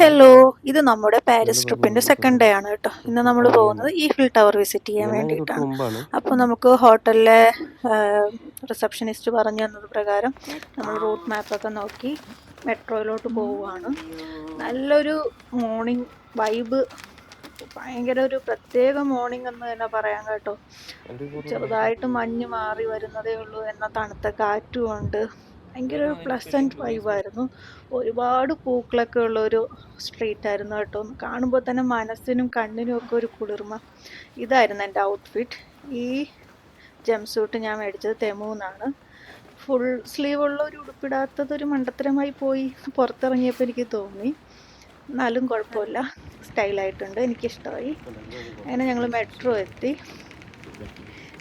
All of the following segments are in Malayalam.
ഹലോ, ഇത് നമ്മുടെ പാരീസ് ട്രിപ്പിന്റെ സെക്കൻഡ് ഡേ ആണ് കേട്ടോ. ഇന്ന് നമ്മൾ പോകുന്നത് ഈഫിൽ ടവർ വിസിറ്റ് ചെയ്യാൻ വേണ്ടിയിട്ടാണ്. അപ്പോൾ നമുക്ക് ഹോട്ടലിലെ റിസപ്ഷനിസ്റ്റ് പറഞ്ഞു തന്നത് പ്രകാരം നമ്മൾ റൂട്ട് മാപ്പൊക്കെ നോക്കി മെട്രോയിലോട്ട് പോവുകയാണ്. നല്ലൊരു മോർണിംഗ് വൈബ്, ഭയങ്കര ഒരു പ്രത്യേക മോർണിംഗ് എന്ന് തന്നെ പറയാം കേട്ടോ. ചെറുതായിട്ട് മഞ്ഞ് മാറി വരുന്നതേ ഉള്ളൂ, എന്നാൽ തണുത്ത കാറ്റും ഉണ്ട്. ഭയങ്കര ഒരു പ്ലസൻറ്റ് വൈബായിരുന്നു. ഒരുപാട് പൂക്കളൊക്കെ ഉള്ളൊരു സ്ട്രീറ്റ് ആയിരുന്നു കേട്ടോ. കാണുമ്പോൾ തന്നെ മനസ്സിനും കണ്ണിനും ഒക്കെ ഒരു കുളിർമ. ഇതായിരുന്നു എൻ്റെ ഔട്ട്ഫിറ്റ്. ഈ ജംപ് സൂട്ട് ഞാൻ മേടിച്ചത് തെമൂന്നാണ്. ഫുൾ സ്ലീവ് ഉള്ള ഒരു ഉടുപ്പിടാത്തതൊരു മണ്ടത്തരമായി പോയി പുറത്തിറങ്ങിയപ്പോൾ എനിക്ക് തോന്നി. എന്നാലും കുഴപ്പമില്ല, സ്റ്റൈലായിട്ടുണ്ട്, എനിക്കിഷ്ടമായി. അങ്ങനെ ഞങ്ങൾ മെട്രോ എത്തി.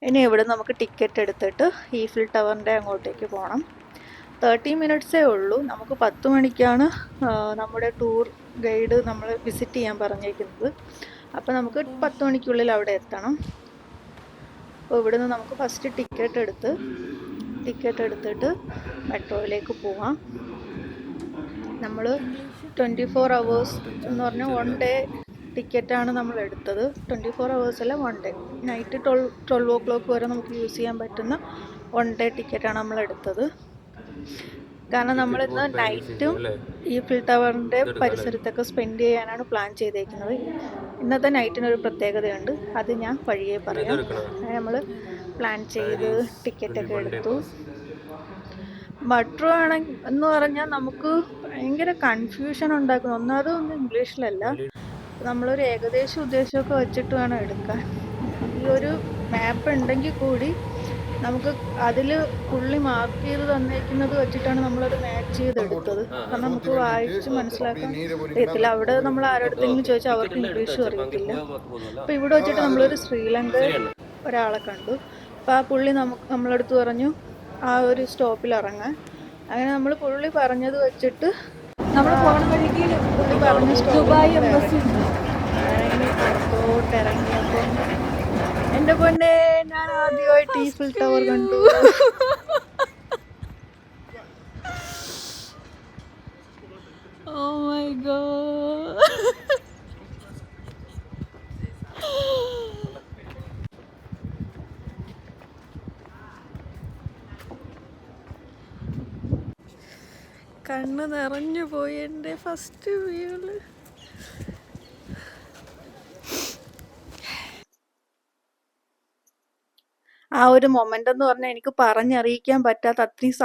ഇനി ഇവിടെ നമുക്ക് ടിക്കറ്റ് എടുത്തിട്ട് ഈഫിൽ ടവറിൻ്റെ അങ്ങോട്ടേക്ക് പോകണം. 30 മിനിറ്റ്സേ ഉള്ളൂ. നമുക്ക് 10 മണിക്കാണ് നമ്മുടെ ടൂർ ഗൈഡ് നമ്മൾ വിസിറ്റ് ചെയ്യാൻ പറഞ്ഞേക്കുന്നത്. അപ്പോൾ നമുക്ക് 10 മണിക്കുള്ളിൽ അവിടെ എത്തണം. അപ്പോൾ ഇവിടുന്ന് നമുക്ക് ഫസ്റ്റ് ടിക്കറ്റ് എടുത്തിട്ട് മെട്രോയിലേക്ക് പോവാം. നമ്മൾ 24 hours എന്ന് പറഞ്ഞാൽ 1 ഡേ ടിക്കറ്റാണ് നമ്മൾ എടുത്തത്. 24 hours അല്ല, 1 ഡേ. നൈറ്റ് 12 o'clock വരെ നമുക്ക് യൂസ് ചെയ്യാൻ പറ്റുന്ന 1 ഡേ ടിക്കറ്റാണ് നമ്മൾ എടുത്തത്. കാരണം നമ്മളിന്ന് നൈറ്റും ഈഫിൽ ടവറിൻ്റെ പരിസരത്തൊക്കെ സ്പെൻഡ് ചെയ്യാനാണ് പ്ലാൻ ചെയ്തേക്കുന്നത്. ഇന്നത്തെ നൈറ്റിനൊരു പ്രത്യേകതയുണ്ട്, അത് ഞാൻ വഴിയേ പറയാം. നമ്മൾ പ്ലാൻ ചെയ്ത് ടിക്കറ്റൊക്കെ എടുത്തു. മെട്രോ ആണെങ്കിൽ എന്ന് പറഞ്ഞാൽ നമുക്ക് ഭയങ്കര കൺഫ്യൂഷൻ ഉണ്ടാക്കുന്നു. ഒന്നും ഇംഗ്ലീഷിലല്ല. നമ്മളൊരു ഏകദേശ ഉദ്ദേശമൊക്കെ വെച്ചിട്ട് വേണം എടുക്കാൻ. ഈ ഒരു മാപ്പ് ഉണ്ടെങ്കിൽ കൂടി നമുക്ക് അതിൽ പുള്ളി മാർക്ക് ചെയ്ത് തന്നേക്കുന്നത് വെച്ചിട്ടാണ് നമ്മളത് മാച്ച് ചെയ്തെടുത്തത്. കാരണം നമുക്ക് വായിച്ച് മനസ്സിലാക്കാൻ അറിയത്തില്ല. അവിടെ നമ്മൾ ആരോടത്തെങ്കിലും ചോദിച്ചാൽ അവർക്ക് ഇംഗ്ലീഷും അറിയത്തില്ല. അപ്പോൾ ഇവിടെ വെച്ചിട്ട് നമ്മളൊരു ശ്രീലങ്ക ഒരാളെ കണ്ടു. അപ്പോൾ ആ പുള്ളി നമ്മളടുത്ത് പറഞ്ഞു ആ ഒരു സ്റ്റോപ്പിൽ ഇറങ്ങാൻ. അങ്ങനെ നമ്മൾ പുള്ളി പറഞ്ഞത് വെച്ചിട്ട് നമ്മൾ പോണ വഴിക്ക് പുള്ളി പറഞ്ഞ ദുബായ് എംബസി ഇറങ്ങിയപ്പോൾ എൻ്റെ പൊന്നെ, ഞാൻ ആദ്യമായിട്ട് ഈഫിൽ ടവർ കണ്ടു. ഓ മൈ ഗോഡ്, കണ്ണ് നിറഞ്ഞു പോയി എൻ്റെ ഫസ്റ്റ് വ്യൂല്. ആ ഒരു മൊമെൻ്റ് എന്ന് പറഞ്ഞാൽ എനിക്ക് പറഞ്ഞറിയിക്കാൻ പറ്റാത്ത അത്രയും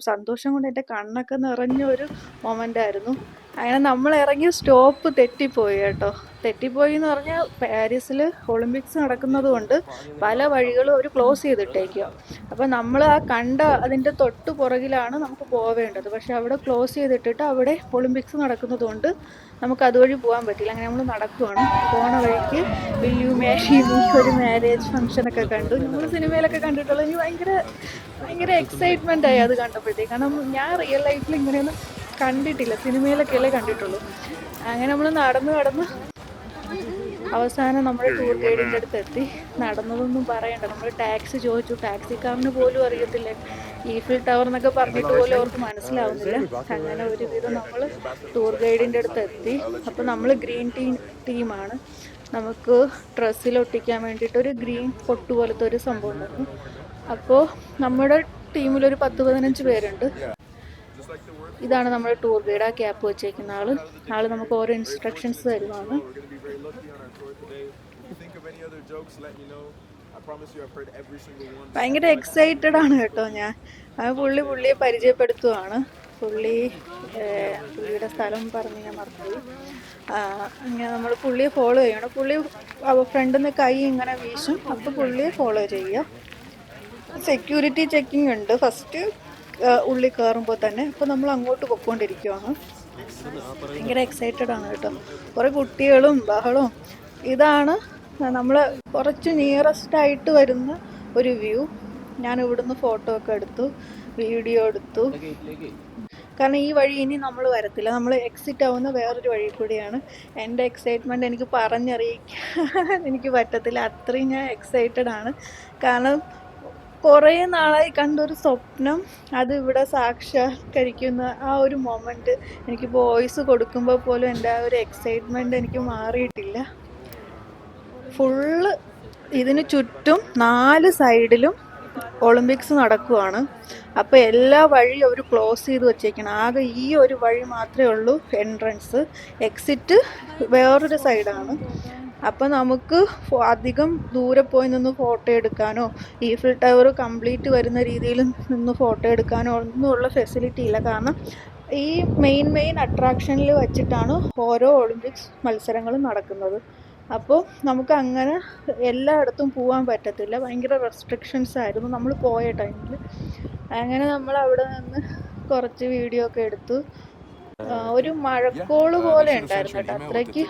സന്തോഷം കൊണ്ട് എൻ്റെ കണ്ണൊക്കെ നിറഞ്ഞ ഒരു മൊമെൻ്റ് ആയിരുന്നു. അങ്ങനെ നമ്മൾ ഇറങ്ങിയ സ്റ്റോപ്പ് തെറ്റിപ്പോയി കേട്ടോ. തെറ്റിപ്പോയി എന്ന് പറഞ്ഞാൽ പാരീസിൽ ഒളിമ്പിക്സ് നടക്കുന്നത് കൊണ്ട് പല വഴികളും അവർ ക്ലോസ് ചെയ്തിട്ടേക്കുക. അപ്പോൾ നമ്മൾ ആ കണ്ട അതിൻ്റെ തൊട്ട് പുറകിലാണ് നമുക്ക് പോവേണ്ടത്. പക്ഷെ അവിടെ ക്ലോസ് ചെയ്തിട്ടിട്ട് അവിടെ ഒളിമ്പിക്സ് നടക്കുന്നത് കൊണ്ട് നമുക്ക് അതുവഴി പോകാൻ പറ്റില്ല. അങ്ങനെ നമ്മൾ നടക്കുവാണ്. പോണ വഴിക്ക് വില്യു മാരിമി ഒരു മാരേജ് ഫംഗ്ഷനൊക്കെ കണ്ടു. നമ്മൾ സിനിമയിലൊക്കെ കണ്ടിട്ടുള്ള എനിക്ക് ഭയങ്കര എക്സൈറ്റ്മെൻ്റ് ആയി അത് കണ്ടപ്പോഴത്തേക്ക്. കാരണം ഞാൻ റിയൽ ലൈഫിൽ ഇങ്ങനെയൊന്നും കണ്ടിട്ടില്ല, സിനിമയിലൊക്കെയല്ലേ കണ്ടിട്ടുള്ളൂ. അങ്ങനെ നമ്മൾ നടന്ന് അവസാനം നമ്മുടെ ടൂർ ഗൈഡിൻ്റെ അടുത്ത് എത്തി. നടന്നതൊന്നും പറയണ്ട, നമ്മൾ ടാക്സി ചോദിച്ചു. ടാക്സിക്കാരന് പോലും അറിയത്തില്ല ഈഫിൽ ടവർ എന്നൊക്കെ പറഞ്ഞിട്ട് പോലും അവർക്ക് മനസ്സിലാവുന്നില്ല. അങ്ങനെ ഒരുവിധം നമ്മൾ ടൂർ ഗൈഡിൻ്റെ അടുത്ത് എത്തി. അപ്പോൾ നമ്മൾ ഗ്രീൻ ടീമാണ്. നമുക്ക് ഡ്രസ്സിലൊട്ടിക്കാൻ വേണ്ടിയിട്ട് ഒരു ഗ്രീൻ പൊട്ട് പോലത്തെ ഒരു സംഭവം ഉണ്ടായിരുന്നു. അപ്പോൾ നമ്മുടെ ടീമിലൊരു 10-15 പേരുണ്ട്. ഇതാണ് നമ്മുടെ ടൂർ ഗൈഡ്, ആ ക്യാപ്പ് വെച്ചേക്കുന്ന ആള് നമുക്ക് ഓരോ ഇൻസ്ട്രക്ഷൻസ് തരുന്നതാണ്. ഭയങ്കര എക്സൈറ്റഡ് ആണ് കേട്ടോ ഞാൻ. പുള്ളിയെ പരിചയപ്പെടുത്തുവാണ്. പുള്ളിയുടെ സ്ഥലം പറഞ്ഞ് ഞാൻ മറന്നുപോയി. അങ്ങനെ നമ്മൾ പുള്ളിയെ ഫോളോ ചെയ്യണം. പുള്ളി ഫ്രണ്ടിൽ നിന്ന് കൈ ഇങ്ങനെ വീശും, അപ്പോൾ പുള്ളിയെ ഫോളോ ചെയ്യുക. സെക്യൂരിറ്റി ചെക്കിംഗ് ഉണ്ട് ഫസ്റ്റ് ഉള്ളിൽ കയറുമ്പോൾ തന്നെ. അപ്പോൾ നമ്മൾ അങ്ങോട്ട് പൊയ്ക്കൊണ്ടിരിക്കുകയാണ്. ഭയങ്കര എക്സൈറ്റഡ് ആണ് കേട്ടോ. കുറേ കുട്ടികളും ബഹളവും. ഇതാണ് നമ്മൾ കുറച്ച് നിയറസ്റ്റ് ആയിട്ട് വരുന്ന ഒരു വ്യൂ. ഞാൻ ഇവിടുന്ന് ഫോട്ടോ ഒക്കെ എടുത്തു, വീഡിയോ എടുത്തു. കാരണം ഈ വഴി ഇനി നമ്മൾ വരത്തില്ല, നമ്മൾ എക്സിറ്റ് ആവുന്ന വേറൊരു വഴി കൂടിയാണ്. എൻ്റെ എക്സൈറ്റ്മെൻറ്റ് എനിക്ക് പറഞ്ഞറിയിക്കാൻ എനിക്ക് പറ്റത്തില്ല, അത്രയും ഞാൻ എക്സൈറ്റഡ് ആണ്. കാരണം കുറേ നാളായി കണ്ടൊരു സ്വപ്നം അത് ഇവിടെ സാക്ഷാത്കരിക്കുന്ന ആ ഒരു മൊമെന്റ് എനിക്ക് വോയിസ് കൊടുക്കുമ്പോൾ പോലും എൻ്റെ ആ ഒരു എക്സൈറ്റ്മെന്റ് എനിക്ക് മാറിയിട്ടില്ല. ഫുള്ള് ഇതിന് ചുറ്റും 4 സൈഡിലും ഒളിമ്പിക്സ് നടക്കുവാണ്. അപ്പോൾ എല്ലാ വഴിയും അവർ ക്ലോസ് ചെയ്ത് വെച്ചേക്കണം. ആകെ ഈ ഒരു വഴി മാത്രമേ ഉള്ളൂ എൻട്രൻസ്. എക്സിറ്റ് വേറൊരു സൈഡാണ്. അപ്പം നമുക്ക് അധികം ദൂരെ പോയി നിന്ന് ഫോട്ടോ എടുക്കാനോ ഈഫിൽ ടവർ കംപ്ലീറ്റ് വരുന്ന രീതിയിൽ നിന്ന് ഫോട്ടോ എടുക്കാനോ ഒന്നുമുള്ള ഫെസിലിറ്റി ഇല്ല. കാരണം ഈ മെയിൻ അട്രാക്ഷനിൽ വെച്ചിട്ടാണ് ഓരോ ഒളിമ്പിക്സ് മത്സരങ്ങളും നടക്കുന്നത്. അപ്പോൾ നമുക്ക് അങ്ങനെ എല്ലായിടത്തും പോകാൻ പറ്റത്തില്ല. ഭയങ്കര റെസ്ട്രിക്ഷൻസ് ആയിരുന്നു നമ്മൾ പോയ ടൈമിൽ. അങ്ങനെ നമ്മൾ അവിടെ നിന്ന് കുറച്ച് വീഡിയോ ഒക്കെ എടുത്തു. ഒരു മഴക്കോള് പോലെ ഉണ്ടായിരുന്നു കേട്ടോ. അത്രയ്ക്ക്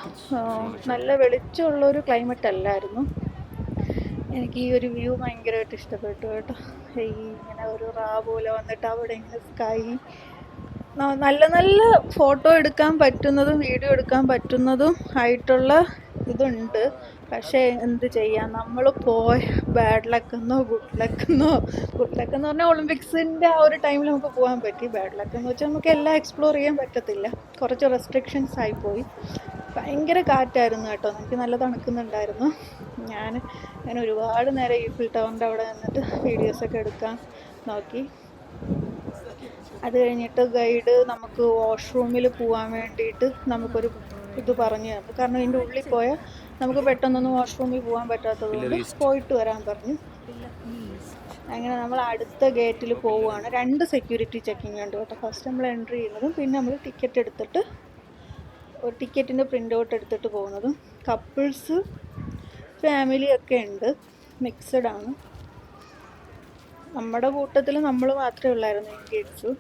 നല്ല വെളിച്ചമുള്ളൊരു ക്ലൈമറ്റ് അല്ലായിരുന്നു. എനിക്ക് ഈ ഒരു വ്യൂ ഭയങ്കരമായിട്ട് ഇഷ്ടപ്പെട്ടു കേട്ടോ. ഈ ഇങ്ങനെ ഒരു പോലെ വന്നിട്ട് അവിടെ ഇങ്ങനെ സ്കൈ നല്ല നല്ല ഫോട്ടോ എടുക്കാൻ പറ്റുന്നതും വീഡിയോ എടുക്കാൻ പറ്റുന്നതും ആയിട്ടുള്ള ഇതുണ്ട്. പക്ഷേ എന്ത് ചെയ്യാം, നമ്മൾ പോയ ബാഡ് ലക്കെന്നോ ഗുഡ് ലക്കെന്നോ, ഗുഡ് ലക്ക് എന്ന് പറഞ്ഞാൽ ഒളിമ്പിക്സിൻ്റെ ആ ഒരു ടൈമിൽ നമുക്ക് പോകാൻ പറ്റി. ബാഡ് ലക്ക് എന്ന് വെച്ചാൽ നമുക്ക് എല്ലാം എക്സ്പ്ലോർ ചെയ്യാൻ പറ്റത്തില്ല. കുറച്ച് റെസ്ട്രിക്ഷൻസ് ആയിപ്പോയി. ഭയങ്കര കാറ്റായിരുന്നു കേട്ടോ. എനിക്ക് നല്ല തണുക്കുന്നുണ്ടായിരുന്നു. ഞാൻ ഒരുപാട് നേരം ഈഫിൽ ടവറിൻ്റെ അവിടെ നിന്നിട്ട് വീഡിയോസൊക്കെ എടുക്കാൻ നോക്കി. അത് കഴിഞ്ഞിട്ട് ഗൈഡ് നമുക്ക് വാഷ്റൂമിൽ പോകാൻ വേണ്ടിയിട്ട് നമുക്കൊരു ഇത് പറഞ്ഞു തന്നു. കാരണം ഇതിൻ്റെ ഉള്ളിൽ പോയാൽ നമുക്ക് പെട്ടെന്നൊന്നും വാഷ്റൂമിൽ പോകാൻ പറ്റാത്തതുകൊണ്ട് പോയിട്ട് വരാൻ പറഞ്ഞു. അങ്ങനെ നമ്മൾ അടുത്ത ഗേറ്റിൽ പോവുകയാണ്. 2 സെക്യൂരിറ്റി ചെക്കിങ് ഉണ്ട് കേട്ടോ. ഫസ്റ്റ് നമ്മൾ എൻട്രി ചെയ്യുന്നതും പിന്നെ നമ്മൾ ടിക്കറ്റ് എടുത്തിട്ട് ഒരു ടിക്കറ്റിൻ്റെ പ്രിൻ്റ് ഔട്ട് എടുത്തിട്ട് പോകുന്നതും. കപ്പിൾസ് ഫാമിലി ഒക്കെ ഉണ്ട്, മിക്സഡ് ആണ്. നമ്മുടെ കൂട്ടത്തിൽ നമ്മൾ മാത്രമേ ഉള്ളായിരുന്നു കിഡ്സ്.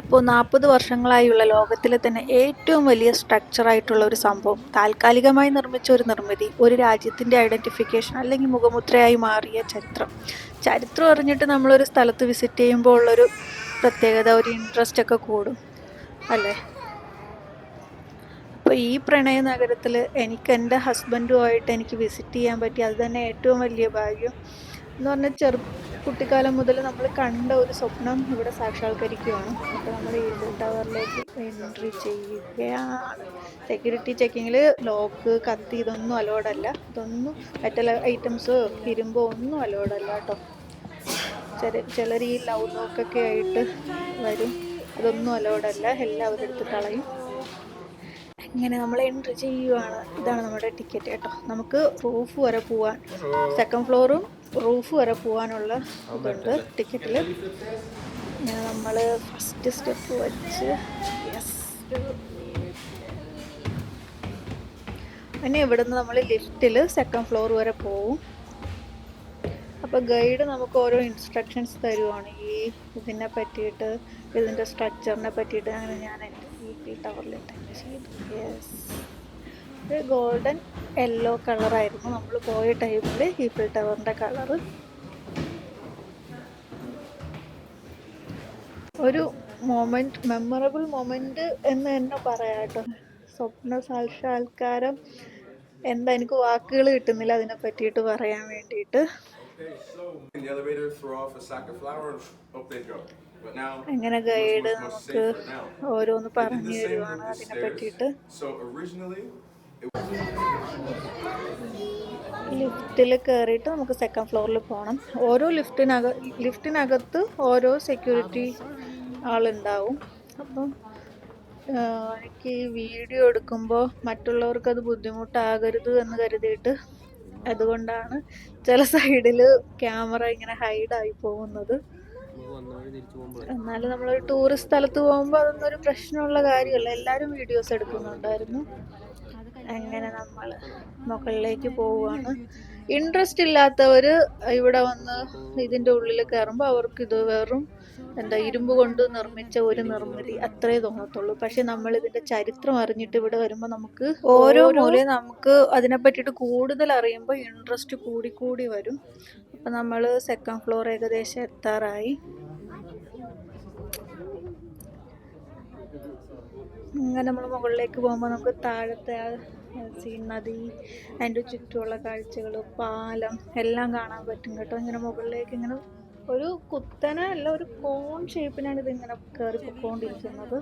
അപ്പോൾ 40 വർഷങ്ങളായുള്ള ലോകത്തിലെ തന്നെ ഏറ്റവും വലിയ സ്ട്രക്ചറായിട്ടുള്ള ഒരു സംഭവം, താൽക്കാലികമായി നിർമ്മിച്ച ഒരു നിർമ്മിതി, ഒരു രാജ്യത്തിൻ്റെ ഐഡൻറ്റിഫിക്കേഷൻ അല്ലെങ്കിൽ മുഖമുദ്രയായി മാറിയ ചരിത്രം അറിഞ്ഞിട്ട് നമ്മളൊരു സ്ഥലത്ത് വിസിറ്റ് ചെയ്യുമ്പോൾ ഉള്ളൊരു പ്രത്യേകത, ഒരു ഇൻട്രസ്റ്റ് ഒക്കെ കൂടും അല്ലേ. അപ്പോൾ ഈ പ്രണയ നഗരത്തിൽ എനിക്ക് എൻ്റെ ഹസ്ബൻഡുമായിട്ട് എനിക്ക് വിസിറ്റ് ചെയ്യാൻ പറ്റി. അത് തന്നെ ഏറ്റവും വലിയ ഭാഗ്യം എന്ന് പറഞ്ഞാൽ കുട്ടിക്കാലം മുതൽ നമ്മൾ കണ്ട ഒരു സ്വപ്നം ഇവിടെ സാക്ഷാത്കരിക്കുകയാണ്. അപ്പോൾ നമ്മൾ ഈഫിൽ ടവറിലേക്ക് എൻട്രി ചെയ്യുകയാണ്. സെക്യൂരിറ്റി ചെക്കിങ്ങിൽ ലോക്ക്, കത്തി ഇതൊന്നും അലോഡല്ല. ഇതൊന്നും മെറ്റൽ ഐറ്റംസ്, ഇരുമ്പോ ഒന്നും അലോഡല്ല കേട്ടോ. ചിലർ ഈ ലവ് ലോക്കൊക്കെ ആയിട്ട് വരും, അതൊന്നും അലോഡല്ല. എല്ലാവരും എടുത്ത് കളയും. ഇങ്ങനെ നമ്മൾ എൻട്രി ചെയ്യുവാണ്. ഇതാണ് നമ്മുടെ ടിക്കറ്റ് കേട്ടോ. നമുക്ക് റൂഫ് വരെ പോവാൻ, 2nd ഫ്ലോറും റൂഫ് വരെ പോകാനുള്ള ഇതുണ്ട് ടിക്കറ്റിൽ. ഇങ്ങനെ നമ്മൾ ഫസ്റ്റ് സ്റ്റെപ്പ് വെച്ച് പിന്നെ ഇവിടുന്ന് നമ്മൾ ലിഫ്റ്റിൽ 2nd ഫ്ലോർ വരെ പോവും. അപ്പോൾ ഗൈഡ് നമുക്ക് ഓരോ ഇൻസ്ട്രക്ഷൻസ് തരുവാണ് ഈ ഇതിനെ പറ്റിയിട്ട്, ഇതിൻ്റെ സ്ട്രക്ചറിനെ പറ്റിയിട്ട്. അങ്ങനെ ഞാൻ എൻ്റെ ഈഫിൽ ടവറിൽ ടച്ച് ചെയ്തു. ഒരു ഗോൾഡൻ യെല്ലോ കളറായിരുന്നു നമ്മൾ പോയ ടൈമിൽ ഈഫിൽ ടവറിൻ്റെ കളറ്. ഒരു മൊമെൻറ്റ്, മെമ്മറബിൾ മൊമെൻറ്റ് എന്ന് തന്നെ പറയാം കേട്ടോ. സ്വപ്ന സാക്ഷാത്കാരം എന്താ, എനിക്ക് വാക്കുകൾ കിട്ടുന്നില്ല അതിനെ പറ്റിയിട്ട് പറയാൻ വേണ്ടിയിട്ട്. അങ്ങനെ ഗൈഡ് നമുക്ക് ഓരോന്ന് പറഞ്ഞു തരുവാണ് അതിനെ പറ്റിയിട്ട്. ലിഫ്റ്റിൽ കയറിയിട്ട് നമുക്ക് 2nd ഫ്ലോറിൽ പോകണം. ഓരോ ലിഫ്റ്റിനകത്ത് ഓരോ സെക്യൂരിറ്റി ആളുണ്ടാവും. അപ്പം എനിക്ക് വീഡിയോ എടുക്കുമ്പോൾ മറ്റുള്ളവർക്കത് ബുദ്ധിമുട്ടാകരുത് എന്ന് കരുതിയിട്ട്, അതുകൊണ്ടാണ് ചില സൈഡിൽ ക്യാമറ ഇങ്ങനെ ഹൈഡായി പോകുന്നത്. എന്നാലും നമ്മളൊരു ടൂറിസ്റ്റ് സ്ഥലത്ത് പോകുമ്പോൾ അതൊന്നും ഒരു പ്രശ്നമുള്ള കാര്യമല്ല. എല്ലാവരും വീഡിയോസ് എടുക്കുന്നുണ്ടായിരുന്നു. അങ്ങനെ നമ്മൾ മുകളിലേക്ക് പോവുകയാണ്. ഇൻട്രസ്റ്റ് ഇല്ലാത്തവർ ഇവിടെ വന്ന് ഇതിൻ്റെ ഉള്ളിൽ കയറുമ്പോൾ അവർക്ക് ഇത് വെറും ഇരുമ്പ് കൊണ്ട് നിർമ്മിച്ച ഒരു നിർമ്മിതി അത്രേ തോന്നത്തുള്ളൂ. പക്ഷെ നമ്മൾ ഇതിൻ്റെ ചരിത്രം അറിഞ്ഞിട്ട് ഇവിടെ വരുമ്പോൾ നമുക്ക് ഓരോ മൂലയും നമുക്ക് അതിനെ പറ്റിയിട്ട് കൂടുതൽ അറിയുമ്പോൾ ഇൻട്രസ്റ്റ് കൂടി വരും. അപ്പം നമ്മൾ 2nd ഫ്ലോർ ഏകദേശം എത്താറായി. അങ്ങനെ നമ്മൾ മുകളിലേക്ക് പോകുമ്പോൾ നമുക്ക് താഴത്തെ സീൻ നദി, അതിൻ്റെ ചുറ്റുമുള്ള കാഴ്ചകൾ, പാലം എല്ലാം കാണാൻ പറ്റും കേട്ടോ. ഇങ്ങനെ മുകളിലേക്ക് ഇങ്ങനെ ഒരു കുത്തന അല്ല, ഒരു കോൺ ഷേപ്പിനാണ് ഇതിങ്ങനെ കയറി പൊക്കോണ്ടിരിക്കുന്നത്.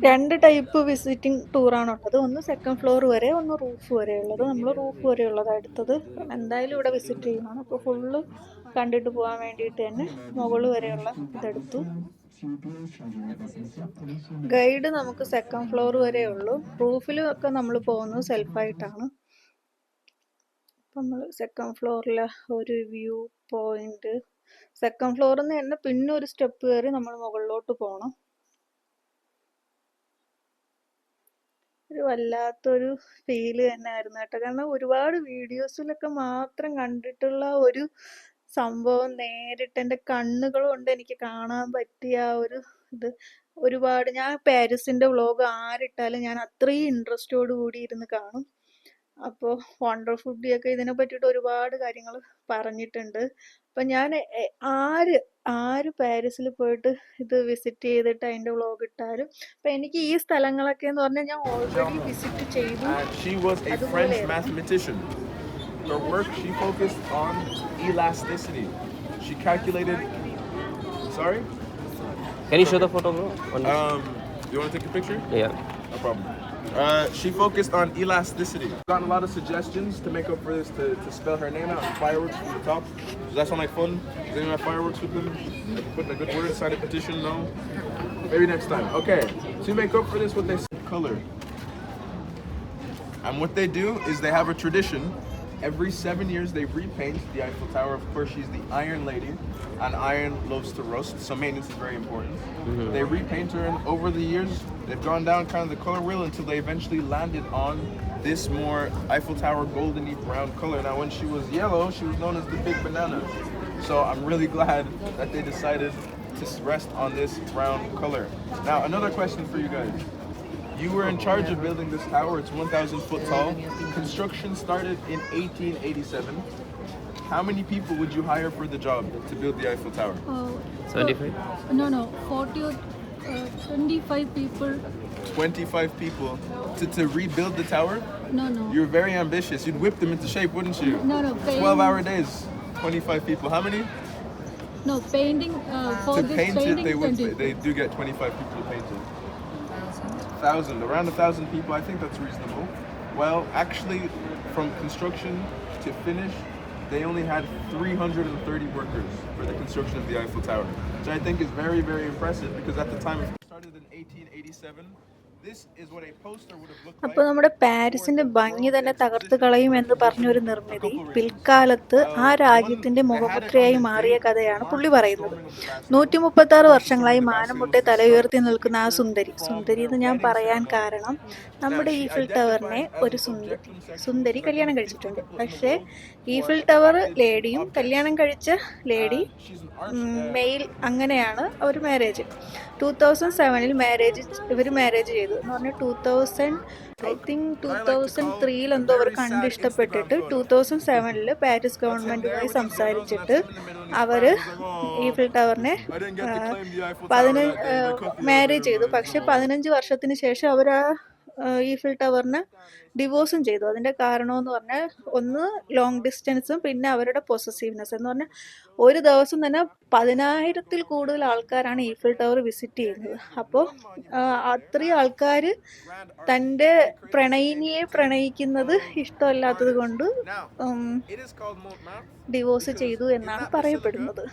2 ടൈപ്പ് വിസിറ്റിംഗ് ടൂറാണുള്ളത്. ഒന്ന് സെക്കൻഡ് ഫ്ലോർ വരെ, ഒന്ന് റൂഫ് വരെ ഉള്ളത്. നമ്മൾ റൂഫ് വരെ ഉള്ളതാണ് എടുത്തത്. എന്തായാലും ഇവിടെ വിസിറ്റ് ചെയ്യുന്നതാണ്, അപ്പോൾ ഫുള്ള് കണ്ടിട്ട് പോകാൻ വേണ്ടിയിട്ട് തന്നെ മുകളിൽ വരെയുള്ള ഇതെടുത്തു. ഗൈഡ് നമുക്ക് സെക്കൻഡ് ഫ്ലോർ വരെ ഉള്ളൂ. റൂഫിലും ഒക്കെ നമ്മൾ പോകുന്നത് സെൽഫായിട്ടാണ്. നമ്മൾ സെക്കൻഡ് ഫ്ലോറിലെ ഒരു വ്യൂ പോയിന്റ്, സെക്കൻഡ് ഫ്ലോറിൽ നിന്ന് തന്നെ പിന്നെ ഒരു സ്റ്റെപ്പ് കയറി നമ്മൾ മുകളിലോട്ട് പോകണം. ഒരു വല്ലാത്തൊരു ഫീല് തന്നെ ആയിരുന്നു കേട്ടോ. കാരണം ഒരുപാട് വീഡിയോസിലൊക്കെ മാത്രം കണ്ടിട്ടുള്ള ഒരു സംഭവം നേരിട്ട് എൻ്റെ കണ്ണുകൾ കൊണ്ട് എനിക്ക് കാണാൻ പറ്റിയ ആ ഒരു ഇത് ഒരുപാട്. ഞാൻ പാരീസിൻ്റെ വ്ളോഗ് ആരിട്ടാലും ഞാൻ അത്രയും ഇൻട്രസ്റ്റോട് കൂടി ഇരുന്ന് കാണും. അപ്പോൾ വണ്ടർ ഫുഡിയൊക്കെ ഇതിനെ പറ്റിയിട്ട് ഒരുപാട് കാര്യങ്ങൾ പറഞ്ഞിട്ടുണ്ട്. അപ്പം ഞാൻ ആര് പാരീസിൽ പോയിട്ട് ഇത് വിസിറ്റ് ചെയ്തിട്ട് അതിൻ്റെ വ്ളോഗ് ഇട്ടാലും, അപ്പം എനിക്ക് ഈ സ്ഥലങ്ങളൊക്കെ എന്ന് പറഞ്ഞാൽ ഞാൻ ഓൾറെഡി വിസിറ്റ് ചെയ്തു. She was a French mathematician. Her work, she focused on elasticity. She calculated. Sorry? Can you show the photo, bro? You want to take a picture? Yeah. No problem. She focused on elasticity. Gotten a lot of suggestions to make up for this, to spell her name out. Fireworks from the top. Does that sound like fun? Does anyone have fireworks with them? Put in a good word, sign a petition? No? Maybe next time. Okay. To make up for this, what they say, color. And what they do is they have a tradition. Every 7 years they repaint the Eiffel Tower. Of course, she's the Iron Lady, and iron loves to rust, so maintenance is very important. They repaint her, and over the years they've gone down kind of the color wheel until they eventually landed on this more Eiffel Tower goldeny brown color. Now when she was yellow, she was known as the big banana. So I'm really glad that they decided to rest on this brown color. Now another question for you guys. You were in charge of building this tower. It's 1,000 foot tall. Construction started in 1887. How many people would you hire for the job to build the Eiffel Tower? 75? No, 40 or 25 people. 25 people to rebuild the tower? No. You're very ambitious. You'd whip them into shape, wouldn't you? No. 12-hour days. 25 people. How many? No, painting for To this paint it, painting. they do get 25 people to paint it. 1,000, around 1,000 people. I think that's reasonable. Well, actually, from construction to finish, they only had 330 workers for the construction of the Eiffel Tower, which I think is very, very impressive, because at the time it started in 1887. This is what a poster would have looked like. അപ്പോൾ നമ്മുടെ പാരീസിന്റെ ഭംഗി തന്നെ തകർത്ത് കളയുമെന്ന് പറഞ്ഞൊരു നിർമ്മിതി പിൽക്കാലത്ത് ആ രാജ്യത്തിന്റെ മുഖമുദ്രയായി മാറിയ കഥയാണ് പുള്ളി പറയുന്നത്. 136 വർഷങ്ങളായി മാനമുട്ടെ തല ഉയർത്തി നിൽക്കുന്ന ആ സുന്ദരി എന്ന് ഞാൻ പറയാൻ കാരണം, നമ്മുടെ ഈഫിൽ ടവറിനെ ഒരു സുന്ദരി കല്യാണം കഴിച്ചിട്ടുണ്ട്. പക്ഷേ ഈഫിൽ ടവർ ലേഡിയും കല്യാണം കഴിച്ച ലേഡി മെയിൽ, അങ്ങനെയാണ് അവർ മാരേജ്. 2007 ഇവർ മാരേജ് ചെയ്തു എന്ന് പറഞ്ഞാൽ 2003 എന്തോ അവർ കണ്ടിഷ്ടപ്പെട്ടിട്ട് 2007 പാരീസ് ഗവൺമെന്റുമായി സംസാരിച്ചിട്ട് അവര് ഈഫിൽ ടവറിനെ മാരേജ് ചെയ്തു. പക്ഷെ 15 വർഷത്തിന് ശേഷം അവർ ഈഫിൽ ടവറിന് ഡിവോഴ്സും ചെയ്തു. അതിൻ്റെ കാരണമെന്ന് പറഞ്ഞാൽ ഒന്ന് ലോങ് ഡിസ്റ്റൻസും, പിന്നെ അവരുടെ പൊസസീവ്നെസ് എന്ന് പറഞ്ഞാൽ ഒരു ദിവസം തന്നെ 10,000-ൽ കൂടുതൽ ആൾക്കാരാണ് ഈഫിൽ ടവർ വിസിറ്റ് ചെയ്യുന്നത്. അപ്പോൾ അത്രയും ആൾക്കാർ തൻ്റെ പ്രണയിനിയെ പ്രണയിക്കുന്നത് ഇഷ്ടമല്ലാത്തത് കൊണ്ട് ഡിവോഴ്സ് ചെയ്തു എന്നാണ് പറയപ്പെടുന്നത്.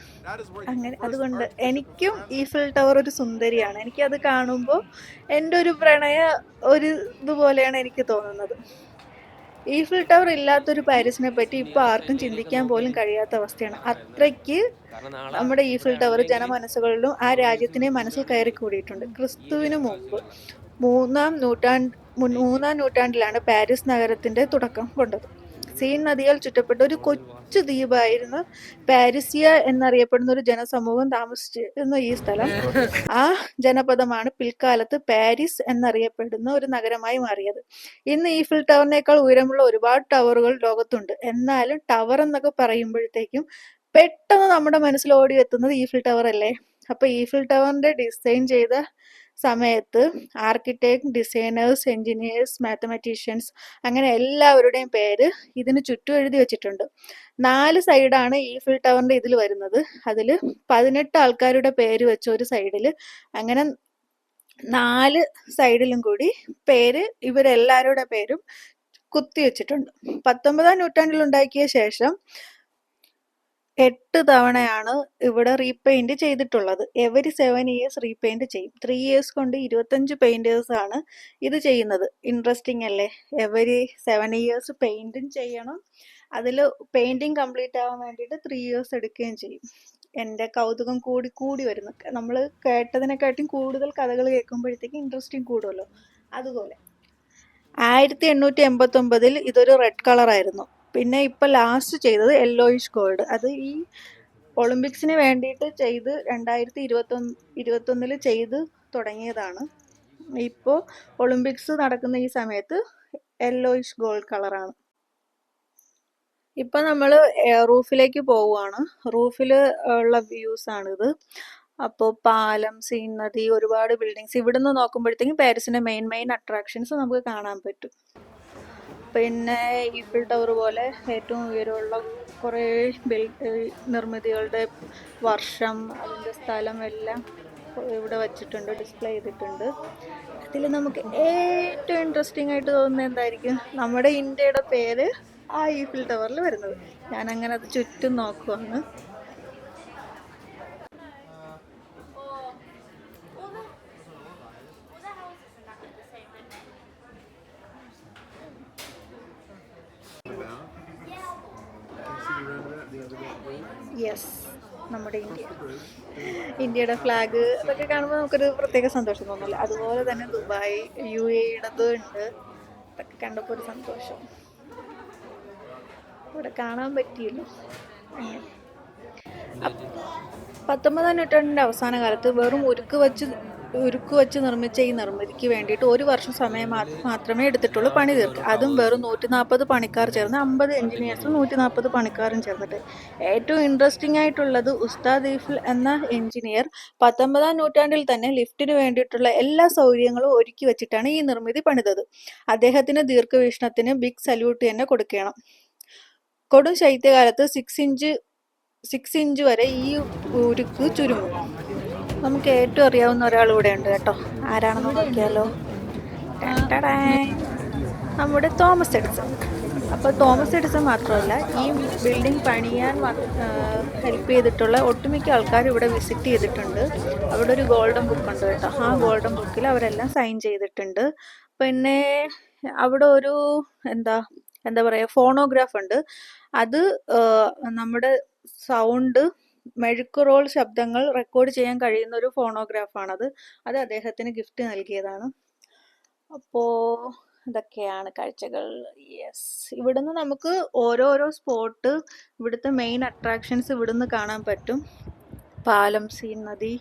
അങ്ങനെ അതുകൊണ്ട് എനിക്കും ഈഫിൽ ടവർ ഒരു സുന്ദരിയാണ്. എനിക്കത് കാണുമ്പോൾ എൻ്റെ ഒരു പ്രണയ ഒരു ഇതുപോലെയാണ് എനിക്ക് തോന്നുന്നത്. ഈഫിൽ ടവർ ഇല്ലാത്തൊരു പാരീസിനെ പറ്റി ഇപ്പോൾ ആർക്കും ചിന്തിക്കാൻ പോലും കഴിയാത്ത അവസ്ഥയാണ്. അത്രയ്ക്ക് നമ്മുടെ ഈഫിൽ ടവർ ജനമനസ്സുകളിലും ആ രാജ്യത്തിനെ മനസ്സിൽ കയറി കൂടിയിട്ടുണ്ട്. ക്രിസ്തുവിന് മുമ്പ് 3-ാം നൂറ്റാണ്ടിലാണ് പാരീസ് നഗരത്തിന്റെ തുടക്കം കൊണ്ടത്. സീൻ നദിയാൽ ചുറ്റപ്പെട്ട ഒരു കൊച്ചു ദ്വീപായിരുന്നു പാരീസിയ എന്നറിയപ്പെടുന്ന ഒരു ജനസമൂഹം താമസിച്ചിരുന്ന ഈ സ്ഥലം. ആ ജനപദമാണ് പിൽക്കാലത്ത് പാരീസ് എന്നറിയപ്പെടുന്ന ഒരു നഗരമായി മാറിയത്. ഇന്ന് ഈഫിൽ ടവറിനേക്കാൾ ഉയരമുള്ള ഒരുപാട് ടവറുകൾ ലോകത്തുണ്ട്. എന്നാലും ടവർ എന്നൊക്കെ പറയുമ്പോഴത്തേക്കും പെട്ടെന്ന് നമ്മുടെ മനസ്സിൽ ഓടി എത്തുന്നത് ഈഫിൽ ടവർ അല്ലേ. അപ്പൊ ഈഫിൽ ടവറിന്റെ ഡിസൈൻ ചെയ്ത സമയത്ത് ആർക്കിടെക്ട്, ഡിസൈനേഴ്സ്, എൻജിനീയേഴ്സ്, മാത്തമാറ്റീഷ്യൻസ് അങ്ങനെ എല്ലാവരുടെയും പേര് ഇതിന് ചുറ്റും എഴുതി വെച്ചിട്ടുണ്ട്. 4 സൈഡാണ് ഈഫിൽ ടവറിന്റെ ഇതിൽ വരുന്നത്. അതിൽ 18 ആൾക്കാരുടെ പേര് വെച്ച ഒരു സൈഡിൽ, അങ്ങനെ 4 സൈഡിലും കൂടി പേര് ഇവരെല്ലാവരുടെ പേരും കുത്തി വെച്ചിട്ടുണ്ട്. 19-ാം നൂറ്റാണ്ടിൽ ഉണ്ടാക്കിയ ശേഷം 8 തവണയാണ് ഇവിടെ റീപെയിന്റ് ചെയ്തിട്ടുള്ളത്. എവരി 7 ഇയേഴ്സ് റീപെയിന്റ് ചെയ്യും. 3 ഇയേഴ്സ് കൊണ്ട് 25 പെയിന്റേഴ്സ് ആണ് ഇത് ചെയ്യുന്നത്. ഇൻട്രസ്റ്റിംഗ് അല്ലേ? എവരി 7 ഇയേഴ്സ് പെയിന്റും ചെയ്യണം. അതിൽ പെയിന്റിങ് കംപ്ലീറ്റ് ആവാൻ വേണ്ടിയിട്ട് 3 ഇയേഴ്സ് എടുക്കുകയും ചെയ്യും. എൻ്റെ കൗതുകം കൂടി കൂടി വരുന്നു. നമ്മൾ കേട്ടതിനെക്കാട്ടും കൂടുതൽ കഥകൾ കേൾക്കുമ്പോഴത്തേക്ക് ഇൻട്രസ്റ്റിംഗ് കൂടുമല്ലോ, അതുപോലെ. 1889 ഇതൊരു റെഡ് കളർ ആയിരുന്നു. പിന്നെ ഇപ്പം ലാസ്റ്റ് ചെയ്തത് യെല്ലോയിഷ് ഗോൾഡ്. അത് ഈ ഒളിമ്പിക്സിന് വേണ്ടിയിട്ട് ചെയ്ത് 2021 ചെയ്ത് തുടങ്ങിയതാണ്. ഇപ്പോൾ ഒളിമ്പിക്സ് നടക്കുന്ന ഈ സമയത്ത് യെല്ലോയിഷ് ഗോൾഡ് കളറാണ്. ഇപ്പം നമ്മൾ റൂഫിലേക്ക് പോവുകയാണ്. റൂഫിൽ ഉള്ള വ്യൂസ് ആണിത്. അപ്പോൾ പാലം, സീൻ നദി, ഒരുപാട് ബിൽഡിങ്സ്. ഇവിടുന്ന് നോക്കുമ്പോഴത്തേക്കും പാരീസിന്റെ മെയിൻ അട്രാക്ഷൻസ് നമുക്ക് കാണാൻ പറ്റും. പിന്നെ ഈഫിൽ ടവർ പോലെ ഏറ്റവും ഉയരമുള്ള കുറേ നിർമ്മിതികളുടെ വർഷം, അതിൻ്റെ സ്ഥലം എല്ലാം ഇവിടെ വച്ചിട്ടുണ്ട്, ഡിസ്പ്ലേ ചെയ്തിട്ടുണ്ട്. അതിൽ നമുക്ക് ഏറ്റവും ഇൻട്രസ്റ്റിംഗ് ആയിട്ട് തോന്നുന്നത് എന്തായിരിക്കും? നമ്മുടെ ഇന്ത്യയുടെ പേര് ആ ഈഫിൽ ടവറിൽ വരുന്നത്. ഞാൻ അങ്ങനെ അത് ചുറ്റും നോക്കുവാണ്. യെസ്, നമ്മുടെ ഇന്ത്യയുടെ ഫ്ലാഗ് അതൊക്കെ കാണുമ്പോൾ നമുക്കൊരു പ്രത്യേക സന്തോഷം തോന്നില്ല. അതുപോലെ തന്നെ ദുബായ്, UAE-യുടേതും ഉണ്ട്. അതൊക്കെ കണ്ടപ്പോൾ ഒരു സന്തോഷം ഇവിടെ കാണാൻ പറ്റിയല്ലോ. 19-ാം നൂറ്റാണ്ടിൻ്റെ അവസാന കാലത്ത് വെറും ഉരുക്ക് വെച്ച് നിർമ്മിച്ച ഈ നിർമ്മിതിക്ക് വേണ്ടിയിട്ട് 1 വർഷം സമയം മാത്രമേ എടുത്തിട്ടുള്ളൂ പണി തീർക്കുക. അതും വെറും 140 പണിക്കാർ ചേർന്ന്, 50 എഞ്ചിനീയേഴ്സും 140 പണിക്കാരും ചേർന്നിട്ട്. ഏറ്റവും ഇൻട്രസ്റ്റിംഗ് ആയിട്ടുള്ളത് ഉസ്താദ് ഈഫിൽ എന്ന എഞ്ചിനീയർ 19-ാം നൂറ്റാണ്ടിൽ തന്നെ ലിഫ്റ്റിന് വേണ്ടിയിട്ടുള്ള എല്ലാ സൗകര്യങ്ങളും ഒരുക്കി വെച്ചിട്ടാണ് ഈ നിർമ്മിതി പണിതത്. അദ്ദേഹത്തിന് ദീർഘവീക്ഷണത്തിന് ബിഗ് സല്യൂട്ട് തന്നെ കൊടുക്കണം. കൊടും ശൈത്യകാലത്ത് 6 ഇഞ്ച് വരെ ഈ ഉരുക്ക് ചുരുങ്ങും. നമുക്ക് ഏറ്റവും അറിയാവുന്ന ഒരാൾ ഇവിടെ ഉണ്ട് കേട്ടോ. ആരാണെന്ന് നോക്കിയാലോ? നമ്മുടെ തോമസ് എഡിസൺ. അപ്പോൾ തോമസ് എഡിസൺ മാത്രമല്ല, ഈ ബിൽഡിംഗ് പണിയാൻ ഹെൽപ്പ് ചെയ്തിട്ടുള്ള ഒട്ടുമിക്ക ആൾക്കാർ ഇവിടെ വിസിറ്റ് ചെയ്തിട്ടുണ്ട്. അവിടെ ഒരു ഗോൾഡൻ ബുക്ക് ഉണ്ട് കേട്ടോ. ആ ഗോൾഡൻ ബുക്കിൽ അവരെല്ലാം സൈൻ ചെയ്തിട്ടുണ്ട്. പിന്നെ അവിടെ ഒരു എന്താ പറയുക, ഫോണോഗ്രാഫ് ഉണ്ട്. അത് നമ്മുടെ സൗണ്ട്, മെഴുക്ക് റോൾ ശബ്ദങ്ങൾ റെക്കോർഡ് ചെയ്യാൻ കഴിയുന്ന ഒരു ഫോണോഗ്രാഫാണത്. അത് അദ്ദേഹത്തിന് ഗിഫ്റ്റ് നൽകിയതാണ്. അപ്പോൾ ഇതൊക്കെയാണ് കാഴ്ചകൾ. യെസ്, ഇവിടുന്ന് നമുക്ക് ഓരോരോ സ്പോട്ട്, ഇവിടുത്തെ മെയിൻ അട്രാക്ഷൻസ് ഇവിടുന്ന് കാണാൻ പറ്റും. പാലം, സീൻ നദി,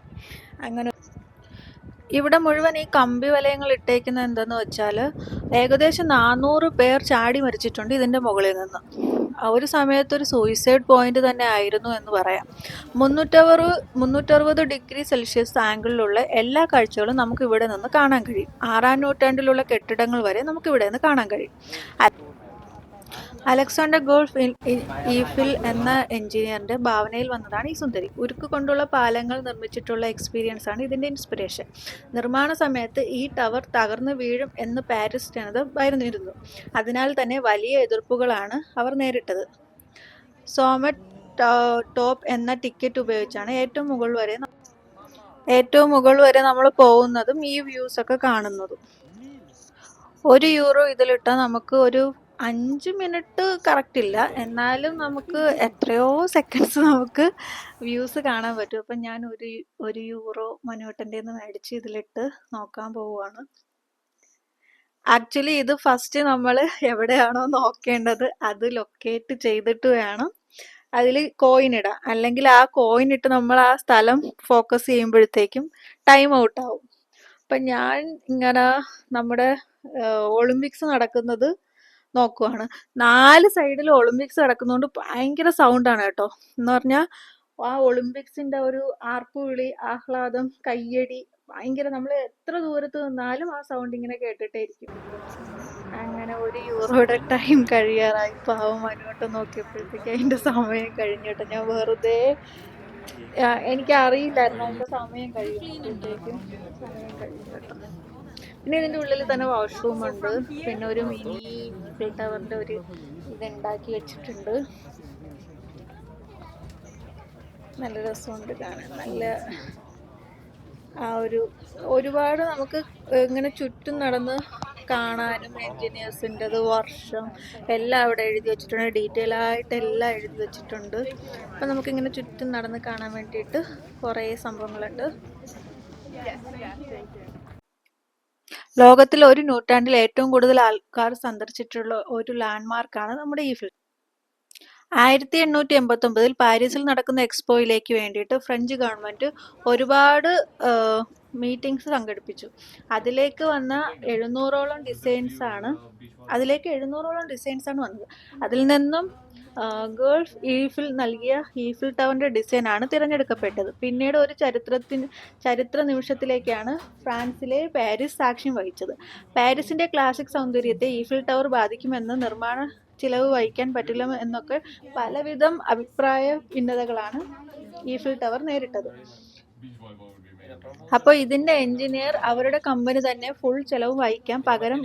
അങ്ങനെ. ഇവിടെ മുഴുവൻ ഈ കമ്പി വലയങ്ങൾ ഇട്ടേക്കുന്നത് എന്തെന്ന് വെച്ചാൽ ഏകദേശം 400 പേർ ചാടി മരിച്ചിട്ടുണ്ട് ഇതിൻ്റെ മുകളിൽ നിന്ന്. ഒരു സമയത്തൊരു സൂയിസൈഡ് പോയിന്റ് തന്നെ ആയിരുന്നു എന്ന് പറയാം. 360 ഡിഗ്രി സെൽഷ്യസ് ആംഗിളിലുള്ള എല്ലാ കാഴ്ചകളും നമുക്ക് ഇവിടെ നിന്ന് കാണാൻ കഴിയും. 6-ാം നൂറ്റാണ്ടിലുള്ള കെട്ടിടങ്ങൾ വരെ നമുക്ക് ഇവിടെ നിന്ന് കാണാൻ കഴിയും. അലക്സാണ്ടർ ഗോൾഫ് ഈഫിൽ എന്ന എഞ്ചിനീയറിന്റെ ഭാവനയിൽ വന്നതാണ് ഈ സുന്ദരി. ഉരുക്ക് കൊണ്ടുള്ള പാലങ്ങൾ നിർമ്മിച്ചിട്ടുള്ള എക്സ്പീരിയൻസ് ആണ് ഇതിന്റെ ഇൻസ്പിറേഷൻ. നിർമ്മാണ സമയത്ത് ഈ ടവർ തകർന്നു വീഴും എന്ന് പാരീസ് ജനത ഭയന്നിരുന്നു. അതിനാൽ തന്നെ വലിയ എതിർപ്പുകളാണ് അവർ നേരിട്ടത്. സോമറ്റ് ടോപ്പ് എന്ന ടിക്കറ്റ് ഉപയോഗിച്ചാണ് ഏറ്റവും മുകൾ വരെ നമ്മൾ പോകുന്നതും ഈ വ്യൂസ് ഒക്കെ കാണുന്നതും. €1 ഇതിലിട്ടാൽ നമുക്ക് ഒരു 5 മിനിറ്റ് കറക്റ്റ് ഇല്ല, എന്നാലും നമുക്ക് എത്രയോ സെക്കൻഡ്സ് നമുക്ക് വ്യൂസ് കാണാൻ പറ്റും. അപ്പം ഞാൻ €1 മനുവേട്ടൻ്റെ നിന്ന് മേടിച്ച് ഇതിലിട്ട് നോക്കാൻ പോവുകയാണ്. ആക്ച്വലി ഇത് ഫസ്റ്റ് നമ്മൾ എവിടെയാണോ നോക്കേണ്ടത് അത് ലൊക്കേറ്റ് ചെയ്തിട്ട് വേണം അതിൽ കോയിൻ ഇടാം. അല്ലെങ്കിൽ ആ കോയിൻ ഇട്ട് നമ്മൾ ആ സ്ഥലം ഫോക്കസ് ചെയ്യുമ്പോഴത്തേക്കും ടൈം ഔട്ട് ആവും. അപ്പം ഞാൻ ഇങ്ങനെ നമ്മുടെ ഒളിമ്പിക്സ് നടക്കുന്നത് നോക്കുവാണ്. 4 സൈഡിൽ ഒളിമ്പിക്സ് നടക്കുന്നതുകൊണ്ട് ഭയങ്കര സൗണ്ടാണ് കേട്ടോ. എന്ന് പറഞ്ഞാൽ ആ ഒളിമ്പിക്സിന്റെ ഒരു ആർപ്പുവിളി, ആഹ്ലാദം, കയ്യടി ഭയങ്കര നമ്മൾ എത്ര ദൂരത്ത് നിന്നാലും ആ സൗണ്ട് ഇങ്ങനെ കേട്ടിട്ടേ ഇരിക്കും. അങ്ങനെ €1 ടൈം കഴിയാറായി. പാവം മനോട്ട് നോക്കിയപ്പോഴത്തേക്ക് അതിന്റെ സമയം കഴിഞ്ഞു കേട്ടോ. ഞാൻ വെറുതെ എനിക്ക് അറിയില്ലായിരുന്നു അതിന്റെ സമയം കഴിയുമ്പോഴത്തേക്കും സമയം കഴിഞ്ഞു കേട്ടോ. പിന്നെ ഇതിന്റെ ഉള്ളിൽ തന്നെ വാഷ്റൂം ഉണ്ട്. പിന്നെ ഒരു മിനി ഈഫിൽ ടവറിന്റെ ഒരു ഇത് ഉണ്ടാക്കി വെച്ചിട്ടുണ്ട്. നല്ല രസമുണ്ട് കാണാൻ. നല്ല ആ ഒരുപാട് നമുക്ക് ഇങ്ങനെ ചുറ്റും നടന്ന് കാണാനും എൻജിനീയേഴ്സിൻ്റെത് വർഷം എല്ലാം അവിടെ എഴുതി വെച്ചിട്ടുണ്ട്. ഡീറ്റെയിൽ ആയിട്ട് എല്ലാം എഴുതി വെച്ചിട്ടുണ്ട്. അപ്പം നമുക്കിങ്ങനെ ചുറ്റും നടന്ന് കാണാൻ വേണ്ടിയിട്ട് കുറേ സംഭവങ്ങളുണ്ട്. ലോകത്തിൽ ഒരു നൂറ്റാണ്ടിൽ ഏറ്റവും കൂടുതൽ ആൾക്കാർ സന്ദർശിച്ചിട്ടുള്ള ഒരു ലാൻഡ്മാർക്കാണ് നമ്മുടെ ഈഫിൽ. 1889 പാരീസിൽ നടക്കുന്ന എക്സ്പോയിലേക്ക് വേണ്ടിയിട്ട് ഫ്രഞ്ച് ഗവൺമെന്റ് ഒരുപാട് മീറ്റിംഗ്സ് സംഘടിപ്പിച്ചു. അതിലേക്ക് 700ഓളം ഡിസൈൻസ് ആണ് വന്നത്. അതിൽ നിന്നും ഗൾഫ് ഈഫിൽ നൽകിയ ഈഫിൽ ടവറിന്റെ ഡിസൈൻ ആണ് തിരഞ്ഞെടുക്കപ്പെട്ടത്. പിന്നീട് ഒരു ചരിത്ര നിമിഷത്തിലേക്കാണ് ഫ്രാൻസിലെ പാരീസ് സാക്ഷ്യം വഹിച്ചത്. പാരീസിന്റെ ക്ലാസിക് സൗന്ദര്യത്തെ ഈഫിൽ ടവർ ബാധിക്കുമെന്ന് നിർമ്മാണ ചിലവ് വഹിക്കാൻ പറ്റില്ല എന്നൊക്കെ പലവിധം അഭിപ്രായ ഭിന്നതകളാണ് ഈഫിൽ ടവർ നേരിട്ടത്. അപ്പോൾ ഇതിന്റെ എഞ്ചിനീയർ അവരുടെ കമ്പനി തന്നെ ഫുൾ ചെലവ് വഹിക്കാൻ പകരം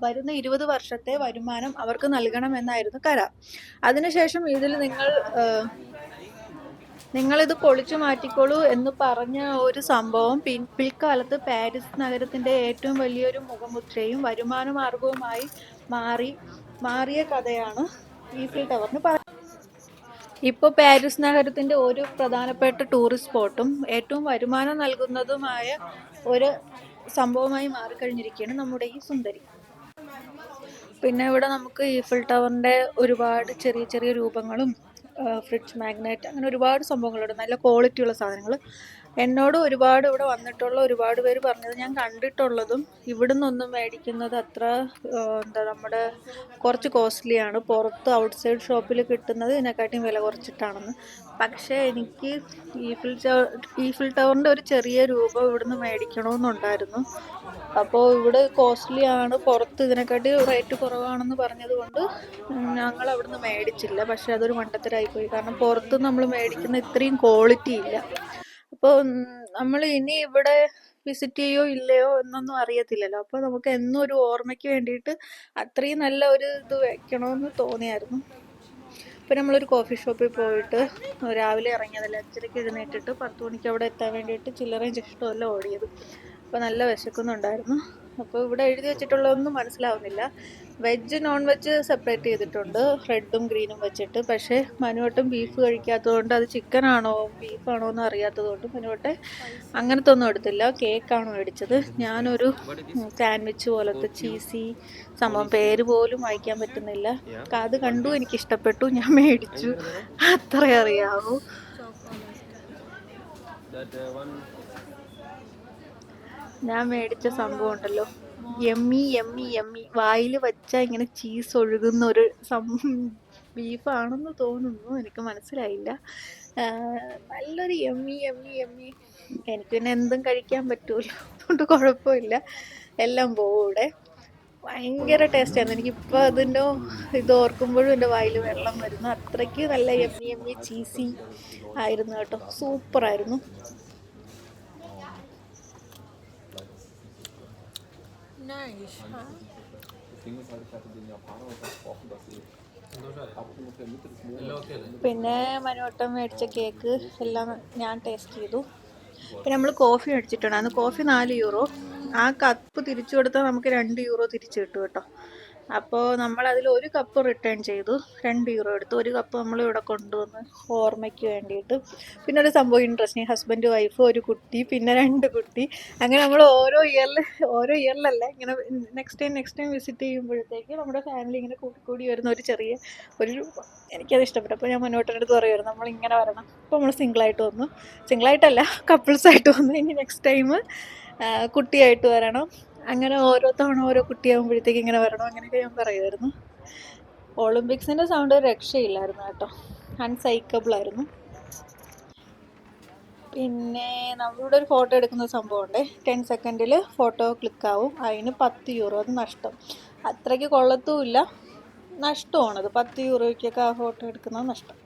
വരുന്ന 20 വർഷത്തെ വരുമാനം അവർക്ക് നൽകണമെന്നായിരുന്നു കരാർ. അതിനുശേഷം ഇതിൽ നിങ്ങളിത് പൊളിച്ചു മാറ്റിക്കോളൂ എന്ന് പറഞ്ഞ ഒരു സംഭവം പിൽക്കാലത്ത് പാരീസ് നഗരത്തിന്റെ ഏറ്റവും വലിയൊരു മുഖമുദ്രയും വരുമാന മാർഗവുമായി മാറിയ കഥയാണ് ഈഫിൽ ടവറിന് പറയുന്നത്. ഇപ്പോൾ പാരീസ് നഗരത്തിന്റെ ഒരു പ്രധാനപ്പെട്ട ടൂറിസ്റ്റ് സ്പോട്ടും ഏറ്റവും വരുമാനം നൽകുന്നതുമായ ഒരു സംഭവമായി മാറിക്കഴിഞ്ഞിരിക്കുകയാണ് നമ്മുടെ ഈ സുന്ദരി. പിന്നെ ഇവിടെ നമുക്ക് ഈഫിൽ ടവറിന്റെ ഒരുപാട് ചെറിയ ചെറിയ രൂപങ്ങളും ഫ്രിഡ്ജ് മാഗ്നറ്റ് അങ്ങനെ ഒരുപാട് സംഭവങ്ങളുണ്ട്. നല്ല ക്വാളിറ്റിയുള്ള സാധനങ്ങൾ. എന്നോട് ഒരുപാട് ഇവിടെ വന്നിട്ടുള്ള ഒരുപാട് പേര് പറഞ്ഞത് ഞാൻ കണ്ടിട്ടുള്ളതും ഇവിടെ നിന്നൊന്നും മേടിക്കുന്നത് അത്ര നമ്മുടെ കുറച്ച് കോസ്റ്റ്ലിയാണ്. പുറത്ത് ഔട്ട്സൈഡ് ഷോപ്പിൽ കിട്ടുന്നത് ഇതിനെക്കാട്ടിയും വില കുറച്ചിട്ടാണെന്ന്. പക്ഷേ എനിക്ക് ഈഫിൽ ടവറിൻ്റെ ഒരു ചെറിയ രൂപം ഇവിടുന്ന് മേടിക്കണമെന്നുണ്ടായിരുന്നു. അപ്പോൾ ഇവിടെ കോസ്റ്റ്ലി ആണ്, പുറത്ത് ഇതിനെക്കാട്ടി റേറ്റ് കുറവാണെന്ന് പറഞ്ഞത് കൊണ്ട് ഞങ്ങൾ അവിടുന്ന് മേടിച്ചില്ല. പക്ഷെ അതൊരു മണ്ടത്തരായിപ്പോയി. കാരണം പുറത്ത് നമ്മൾ മേടിക്കുന്ന ഇത്രയും ക്വാളിറ്റി ഇല്ല. അപ്പോൾ നമ്മൾ ഇനി ഇവിടെ വിസിറ്റ് ചെയ്യോ ഇല്ലയോ എന്നൊന്നും അറിയത്തില്ലല്ലോ. അപ്പോൾ നമുക്ക് എന്നും ഒരു ഓർമ്മയ്ക്ക് വേണ്ടിയിട്ട് അത്രയും നല്ല ഒരു ഇത് വെക്കണമെന്ന് തോന്നിയായിരുന്നു. അപ്പോൾ നമ്മളൊരു കോഫി ഷോപ്പിൽ പോയിട്ട് രാവിലെ ഇറങ്ങിയതല്ല, 5:30 എഴുന്നേറ്റിട്ട് 10 മണിക്ക് അവിടെ എത്താൻ വേണ്ടിയിട്ട് ചില്ലറയും ചിഷ്ടമല്ല ഓടിയത്. അപ്പോൾ നല്ല വിശക്കുന്നുണ്ടായിരുന്നു. അപ്പോൾ ഇവിടെ എഴുതി വെച്ചിട്ടുള്ളതൊന്നും മനസ്സിലാവുന്നില്ല. വെജ് നോൺ വെജ് സെപ്പറേറ്റ് ചെയ്തിട്ടുണ്ട്, റെഡും ഗ്രീനും വെച്ചിട്ട്. പക്ഷേ മനുവട്ടം ബീഫ് കഴിക്കാത്തതുകൊണ്ട് അത് ചിക്കനാണോ ബീഫാണോ എന്ന് അറിയാത്തതുകൊണ്ട് മനുവട്ടെ അങ്ങനത്തെ ഒന്നും എടുത്തില്ല. കേക്കാണ് മേടിച്ചത്. ഞാനൊരു സാൻഡ്വിച്ച് പോലത്തെ ചീസി സംഭവം, പേര് പോലും വായിക്കാൻ പറ്റുന്നില്ല. അത് കണ്ടു, എനിക്ക് ഇഷ്ടപ്പെട്ടു, ഞാൻ മേടിച്ചു. അത്രേ അറിയാവൂ. ഞാൻ മേടിച്ച സംഭവം ഉണ്ടല്ലോ, യമ്മി യമ്മി യമ്മി. വായിൽ വച്ചാൽ ഇങ്ങനെ ചീസ് ഒഴുകുന്ന ഒരു ബീഫാണെന്ന് തോന്നുന്നു, എനിക്ക് മനസ്സിലായില്ല. നല്ലൊരു യമ്മി യമ്മി യമ്മി. എനിക്ക് പിന്നെ എന്തും കഴിക്കാൻ പറ്റുമല്ലോ, അതുകൊണ്ട് കുഴപ്പമില്ല, എല്ലാം പോവും ഇവിടെ. ഭയങ്കര ടേസ്റ്റായിരുന്നു. എനിക്കിപ്പോൾ അതിൻ്റെ ഇത് ഓർക്കുമ്പോഴും എൻ്റെ വായിൽ വെള്ളം വരുന്നു. അത്രയ്ക്ക് നല്ല യമ്മി യമ്മി ചീസി ആയിരുന്നു കേട്ടോ, സൂപ്പറായിരുന്നു. പിന്നെ മനുവട്ടം മേടിച്ച കേക്ക് എല്ലാം ഞാൻ ടേസ്റ്റ് ചെയ്തു. പിന്നെ നമ്മൾ കോഫി മേടിച്ചിട്ടുണ്ടായിരുന്നു. കോഫി €4. ആ കപ്പ് തിരിച്ചു കൊടുത്താൽ നമുക്ക് €2 തിരിച്ചു കിട്ടും കേട്ടോ. അപ്പോൾ നമ്മളതിൽ ഒരു കപ്പ് റിട്ടേൺ ചെയ്തു, €2 എടുത്തു. ഒരു കപ്പ് നമ്മൾ ഇവിടെ കൊണ്ടുവന്ന് ഓർമ്മയ്ക്ക് വേണ്ടിയിട്ട്. പിന്നെ ഒരു സംഭവം ഇൻട്രസ്റ്റിംഗ്, ഹസ്ബൻഡ് വൈഫ്, ഒരു കുട്ടി, പിന്നെ 2 കുട്ടി. അങ്ങനെ നമ്മൾ ഓരോ ഇയറിലല്ല, ഇങ്ങനെ നെക്സ്റ്റ് ടൈം വിസിറ്റ് ചെയ്യുമ്പോഴത്തേക്ക് നമ്മുടെ ഫാമിലി ഇങ്ങനെ കൂടി വരുന്ന ഒരു രൂപം. എനിക്കത് ഇഷ്ടപ്പെട്ടു. അപ്പോൾ ഞാൻ മുന്നോട്ടിൻ്റെ അടുത്ത് പറയുമായിരുന്നു നമ്മളിങ്ങനെ വരണം. അപ്പോൾ നമ്മൾ സിംഗിളായിട്ടല്ല കപ്പിൾസായിട്ട് വന്നു. ഇനി നെക്സ്റ്റ് ടൈം കുട്ടിയായിട്ട് വരണം. അങ്ങനെ ഓരോ തവണ ഓരോ കുട്ടിയാകുമ്പോഴത്തേക്ക് ഇങ്ങനെ വരണം, അങ്ങനെയൊക്കെ ഞാൻ പറയുമായിരുന്നു. ഒളിമ്പിക്സിൻ്റെ സൗണ്ട് രക്ഷയില്ലായിരുന്നു കേട്ടോ, അൺസൈക്കബിളായിരുന്നു. പിന്നെ നമ്മളിവിടെ ഒരു ഫോട്ടോ എടുക്കുന്ന സംഭവമുണ്ട്. 10 സെക്കൻഡിൽ ഫോട്ടോ ക്ലിക്കാവും. അതിന് 10 യൂറോ. അത് നഷ്ടം. അത്രയ്ക്ക് കൊള്ളത്തുമില്ല, നഷ്ടമാണത്. 10 യൂറോയ്ക്കൊക്കെ ആ ഫോട്ടോ എടുക്കുന്നത് നഷ്ടം.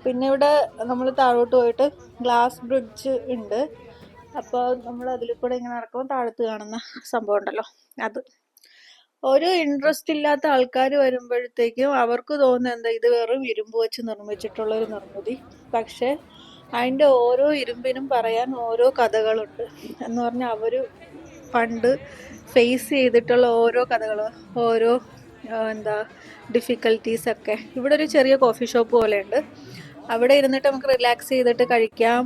പിന്നെ ഇവിടെ നമ്മൾ താഴോട്ട് പോയിട്ട് ഗ്ലാസ് ബ്രിഡ്ജ് ഉണ്ട്. അപ്പോൾ നമ്മൾ അതിൽ കൂടെ ഇങ്ങനെ നടക്കുമ്പോൾ താഴത്ത് കാണുന്ന സംഭവം ഉണ്ടല്ലോ, അത് ഒരു ഇൻട്രസ്റ്റ് ഇല്ലാത്ത ആൾക്കാർ വരുമ്പോഴത്തേക്കും അവർക്ക് തോന്നുന്നത് എന്താ, ഇത് വെറും ഇരുമ്പ് വെച്ച് നിർമ്മിച്ചിട്ടുള്ള ഒരു നിർമ്മിതി. പക്ഷെ അതിൻ്റെ ഓരോ ഇരുമ്പിനും പറയാൻ ഓരോ കഥകളുണ്ട്. എന്ന് പറഞ്ഞാൽ അവർ പണ്ട് ഫേസ് ചെയ്തിട്ടുള്ള ഓരോ കഥകൾ, ഓരോ എന്താ ഡിഫിക്കൽട്ടീസൊക്കെ. ഇവിടെ ഒരു ചെറിയ കോഫി ഷോപ്പ് പോലെയുണ്ട്. അവിടെ ഇരുന്നിട്ട് നമുക്ക് റിലാക്സ് ചെയ്തിട്ട് കഴിക്കാം.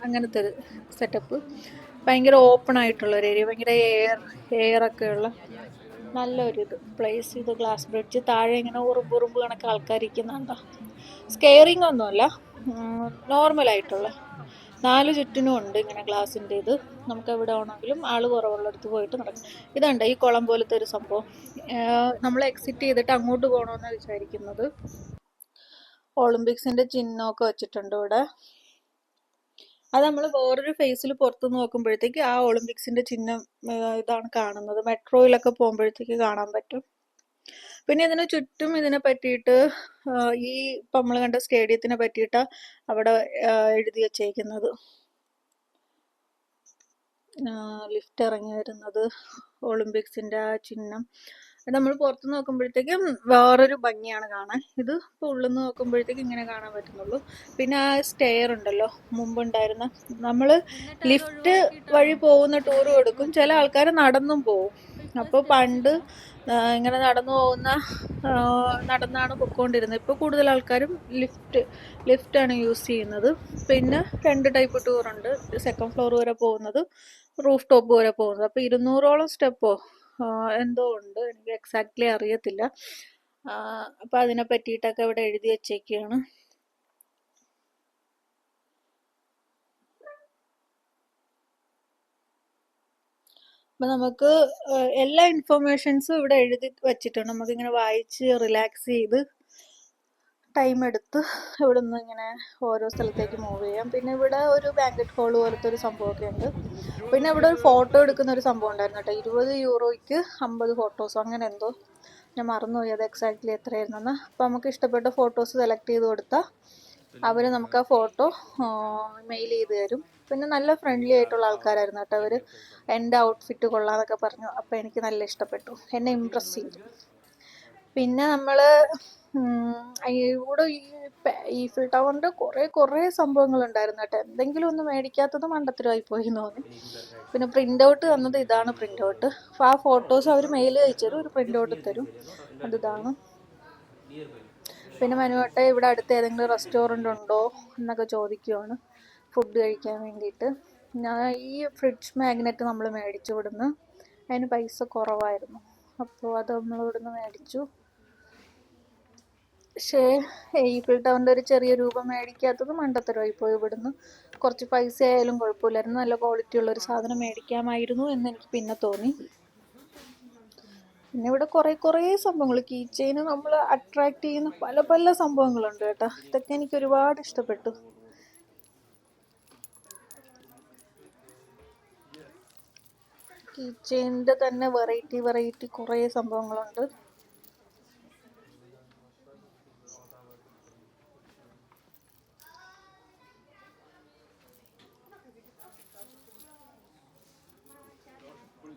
അങ്ങനത്തെ ഒരു സെറ്റപ്പ്. ഭയങ്കര ഓപ്പൺ ആയിട്ടുള്ളൊരു ഏരിയ, ഭയങ്കര എയറൊക്കെയുള്ള നല്ലൊരിത് പ്ലേസ്. ഇത് ഗ്ലാസ് ബ്രിഡ്ജ്. താഴെ ഇങ്ങനെ ഉറുമ്പ് കണക്ക് ആൾക്കാരിക്കുന്നുണ്ടോ. സ്കെയറിങ് ഒന്നുമല്ല, നോർമലായിട്ടുള്ള. 4 ചുറ്റിനും ഉണ്ട് ഇങ്ങനെ ഗ്ലാസിൻ്റെ ഇത്. നമുക്ക് എവിടെ വേണമെങ്കിലും ആൾ കുറവുള്ളിടത്ത് പോയിട്ട് നടക്കും. ഇതുണ്ട് ഈ കുളം പോലത്തെ ഒരു സംഭവം. നമ്മൾ എക്സിറ്റ് ചെയ്തിട്ട് അങ്ങോട്ട് പോകണമെന്നാണ് വിചാരിക്കുന്നത്. ഒളിമ്പിക്സിൻ്റെ ചിഹ്നമൊക്കെ വെച്ചിട്ടുണ്ട് ഇവിടെ. അത് നമ്മൾ വേറൊരു ഫേസിൽ പുറത്ത് നോക്കുമ്പോഴത്തേക്ക് ആ ഒളിമ്പിക്സിൻ്റെ ചിഹ്നം ഇതാണ് കാണുന്നത്. മെട്രോയിലൊക്കെ പോകുമ്പോഴത്തേക്ക് കാണാൻ പറ്റും. പിന്നെ ഇതിന് ചുറ്റും ഇതിനെ പറ്റിയിട്ട് ഈ ഇപ്പം നമ്മൾ കണ്ട സ്റ്റേഡിയത്തിനെ പറ്റിയിട്ട് അവിടെ എഴുതി വച്ചേക്കുന്നത്. ലിഫ്റ്റ് ഇറങ്ങി വരുന്നത്, ഒളിമ്പിക്സിൻ്റെ ആ ചിഹ്നം. അത് നമ്മൾ പുറത്ത് നോക്കുമ്പോഴത്തേക്കും വേറൊരു ഭംഗിയാണ് കാണാൻ. ഇത് ഇപ്പോൾ ഉള്ളിൽ നിന്ന് നോക്കുമ്പോഴത്തേക്കും ഇങ്ങനെ കാണാൻ പറ്റുന്നുള്ളൂ. പിന്നെ ആ സ്റ്റെയർ ഉണ്ടല്ലോ, മുമ്പുണ്ടായിരുന്ന, നമ്മൾ ലിഫ്റ്റ് വഴി പോകുന്ന ടൂറും എടുക്കും. ചില ആൾക്കാർ നടന്നും പോവും. അപ്പോൾ പണ്ട് ഇങ്ങനെ നടന്നാണ് പൊയ്ക്കൊണ്ടിരുന്നത്. ഇപ്പോൾ കൂടുതൽ ആൾക്കാരും ലിഫ്റ്റാണ് യൂസ് ചെയ്യുന്നത്. പിന്നെ 2 ടൈപ്പ് ടൂറുണ്ട്. 2nd ഫ്ലോർ വരെ പോകുന്നത്, റൂഫ് ടോപ്പ് വരെ പോകുന്നത്. അപ്പോൾ 200ഓളം സ്റ്റെപ്പോ എന്തോ ഉണ്ട്, എനിക്ക് എക്സാക്ട്ലി അറിയത്തില്ല. അപ്പോൾ അതിനെ പറ്റിയിട്ടൊക്കെ ഇവിടെ എഴുതി വച്ചേക്കുകയാണ്. അപ്പം നമുക്ക് എല്ലാ ഇൻഫർമേഷൻസും ഇവിടെ എഴുതി വച്ചിട്ടുണ്ട്. നമുക്കിങ്ങനെ വായിച്ച് റിലാക്സ് ചെയ്ത് ടൈം എടുത്ത് ഇവിടെ നിന്ന് ഇങ്ങനെ ഓരോ സ്ഥലത്തേക്ക് മൂവ് ചെയ്യാം. പിന്നെ ഇവിടെ ഒരു ബാങ്കറ്റ് ഹോൾ പോലത്തെ ഒരു സംഭവമൊക്കെ ഉണ്ട്. പിന്നെ ഇവിടെ ഒരു ഫോട്ടോ എടുക്കുന്ന ഒരു സംഭവം ഉണ്ടായിരുന്നു കേട്ടോ. 20 യൂറോയ്ക്ക് 50 ഫോട്ടോസോ അങ്ങനെ എന്തോ, ഞാൻ മറന്നുപോയി അത് എക്സാക്ട്ലി എത്രയായിരുന്നെന്ന്. അപ്പോൾ നമുക്ക് ഇഷ്ടപ്പെട്ട ഫോട്ടോസ് സെലക്ട് ചെയ്ത് കൊടുത്താൽ അവർ നമുക്ക് ആ ഫോട്ടോ മെയിൽ ചെയ്ത് തരും. പിന്നെ നല്ല ഫ്രണ്ട്ലി ആയിട്ടുള്ള ആൾക്കാരായിരുന്നു കേട്ടോ അവർ. എൻ്റെ ഔട്ട്ഫിറ്റ് കൊള്ളാമെന്നൊക്കെ പറഞ്ഞു. അപ്പോൾ എനിക്ക് നല്ല ഇഷ്ടപ്പെട്ടു, എന്നെ ഇമ്പ്രസ് ചെയ്തു. പിന്നെ നമ്മൾ ഇവിടെ ഈഫിൽ ടവറിൻ്റെ കുറേ സംഭവങ്ങളുണ്ടായിരുന്നു കേട്ടോ. എന്തെങ്കിലും ഒന്ന് മേടിക്കാത്തത് മണ്ടത്തരമായി പോയി എന്ന് തോന്നി. പിന്നെ പ്രിൻ്റ് ഔട്ട് തന്നത് ഇതാണ് പ്രിൻ്റ് ഔട്ട്. അപ്പോൾ ആ ഫോട്ടോസ് അവർ മെയിൽ അയച്ചു തരും, ഒരു പ്രിൻ്റ് ഔട്ട് തരും. അതിതാണ്. പിന്നെ മനുവേട്ടെ ഇവിടെ അടുത്ത് ഏതെങ്കിലും റെസ്റ്റോറൻ്റ് ഉണ്ടോ എന്നൊക്കെ ചോദിക്കുവാണ് ഫുഡ് കഴിക്കാൻ വേണ്ടിയിട്ട്. ഞാൻ ഈ ഫ്രിഡ്ജ് മാഗ്നറ്റ് നമ്മൾ മേടിച്ചു ഇവിടുന്ന്. അതിന് പൈസ കുറവായിരുന്നു, അപ്പോൾ അത് നമ്മൾ ഇവിടുന്ന് മേടിച്ചു. പക്ഷേ ഈഫിൽ ടവറിൻ്റെ ഒരു ചെറിയ രൂപം മേടിക്കാത്തത് മണ്ടത്തരമായി പോയി. ഇവിടുന്ന് കുറച്ച് പൈസ ആയാലും കുഴപ്പമില്ലായിരുന്നു, നല്ല ക്വാളിറ്റി ഉള്ളൊരു സാധനം മേടിക്കാമായിരുന്നു എന്ന് എനിക്ക് പിന്നെ തോന്നി. പിന്നെ ഇവിടെ കുറേ സംഭവങ്ങൾ, കീ ചെയിന് നമ്മൾ അട്രാക്ട് ചെയ്യുന്ന പല സംഭവങ്ങളുണ്ട് കേട്ടോ. ഇതൊക്കെ എനിക്ക് ഒരുപാട് ഇഷ്ടപ്പെട്ടു. കീ ചെയിനിൻ്റെ തന്നെ വെറൈറ്റി കുറേ സംഭവങ്ങളുണ്ട്.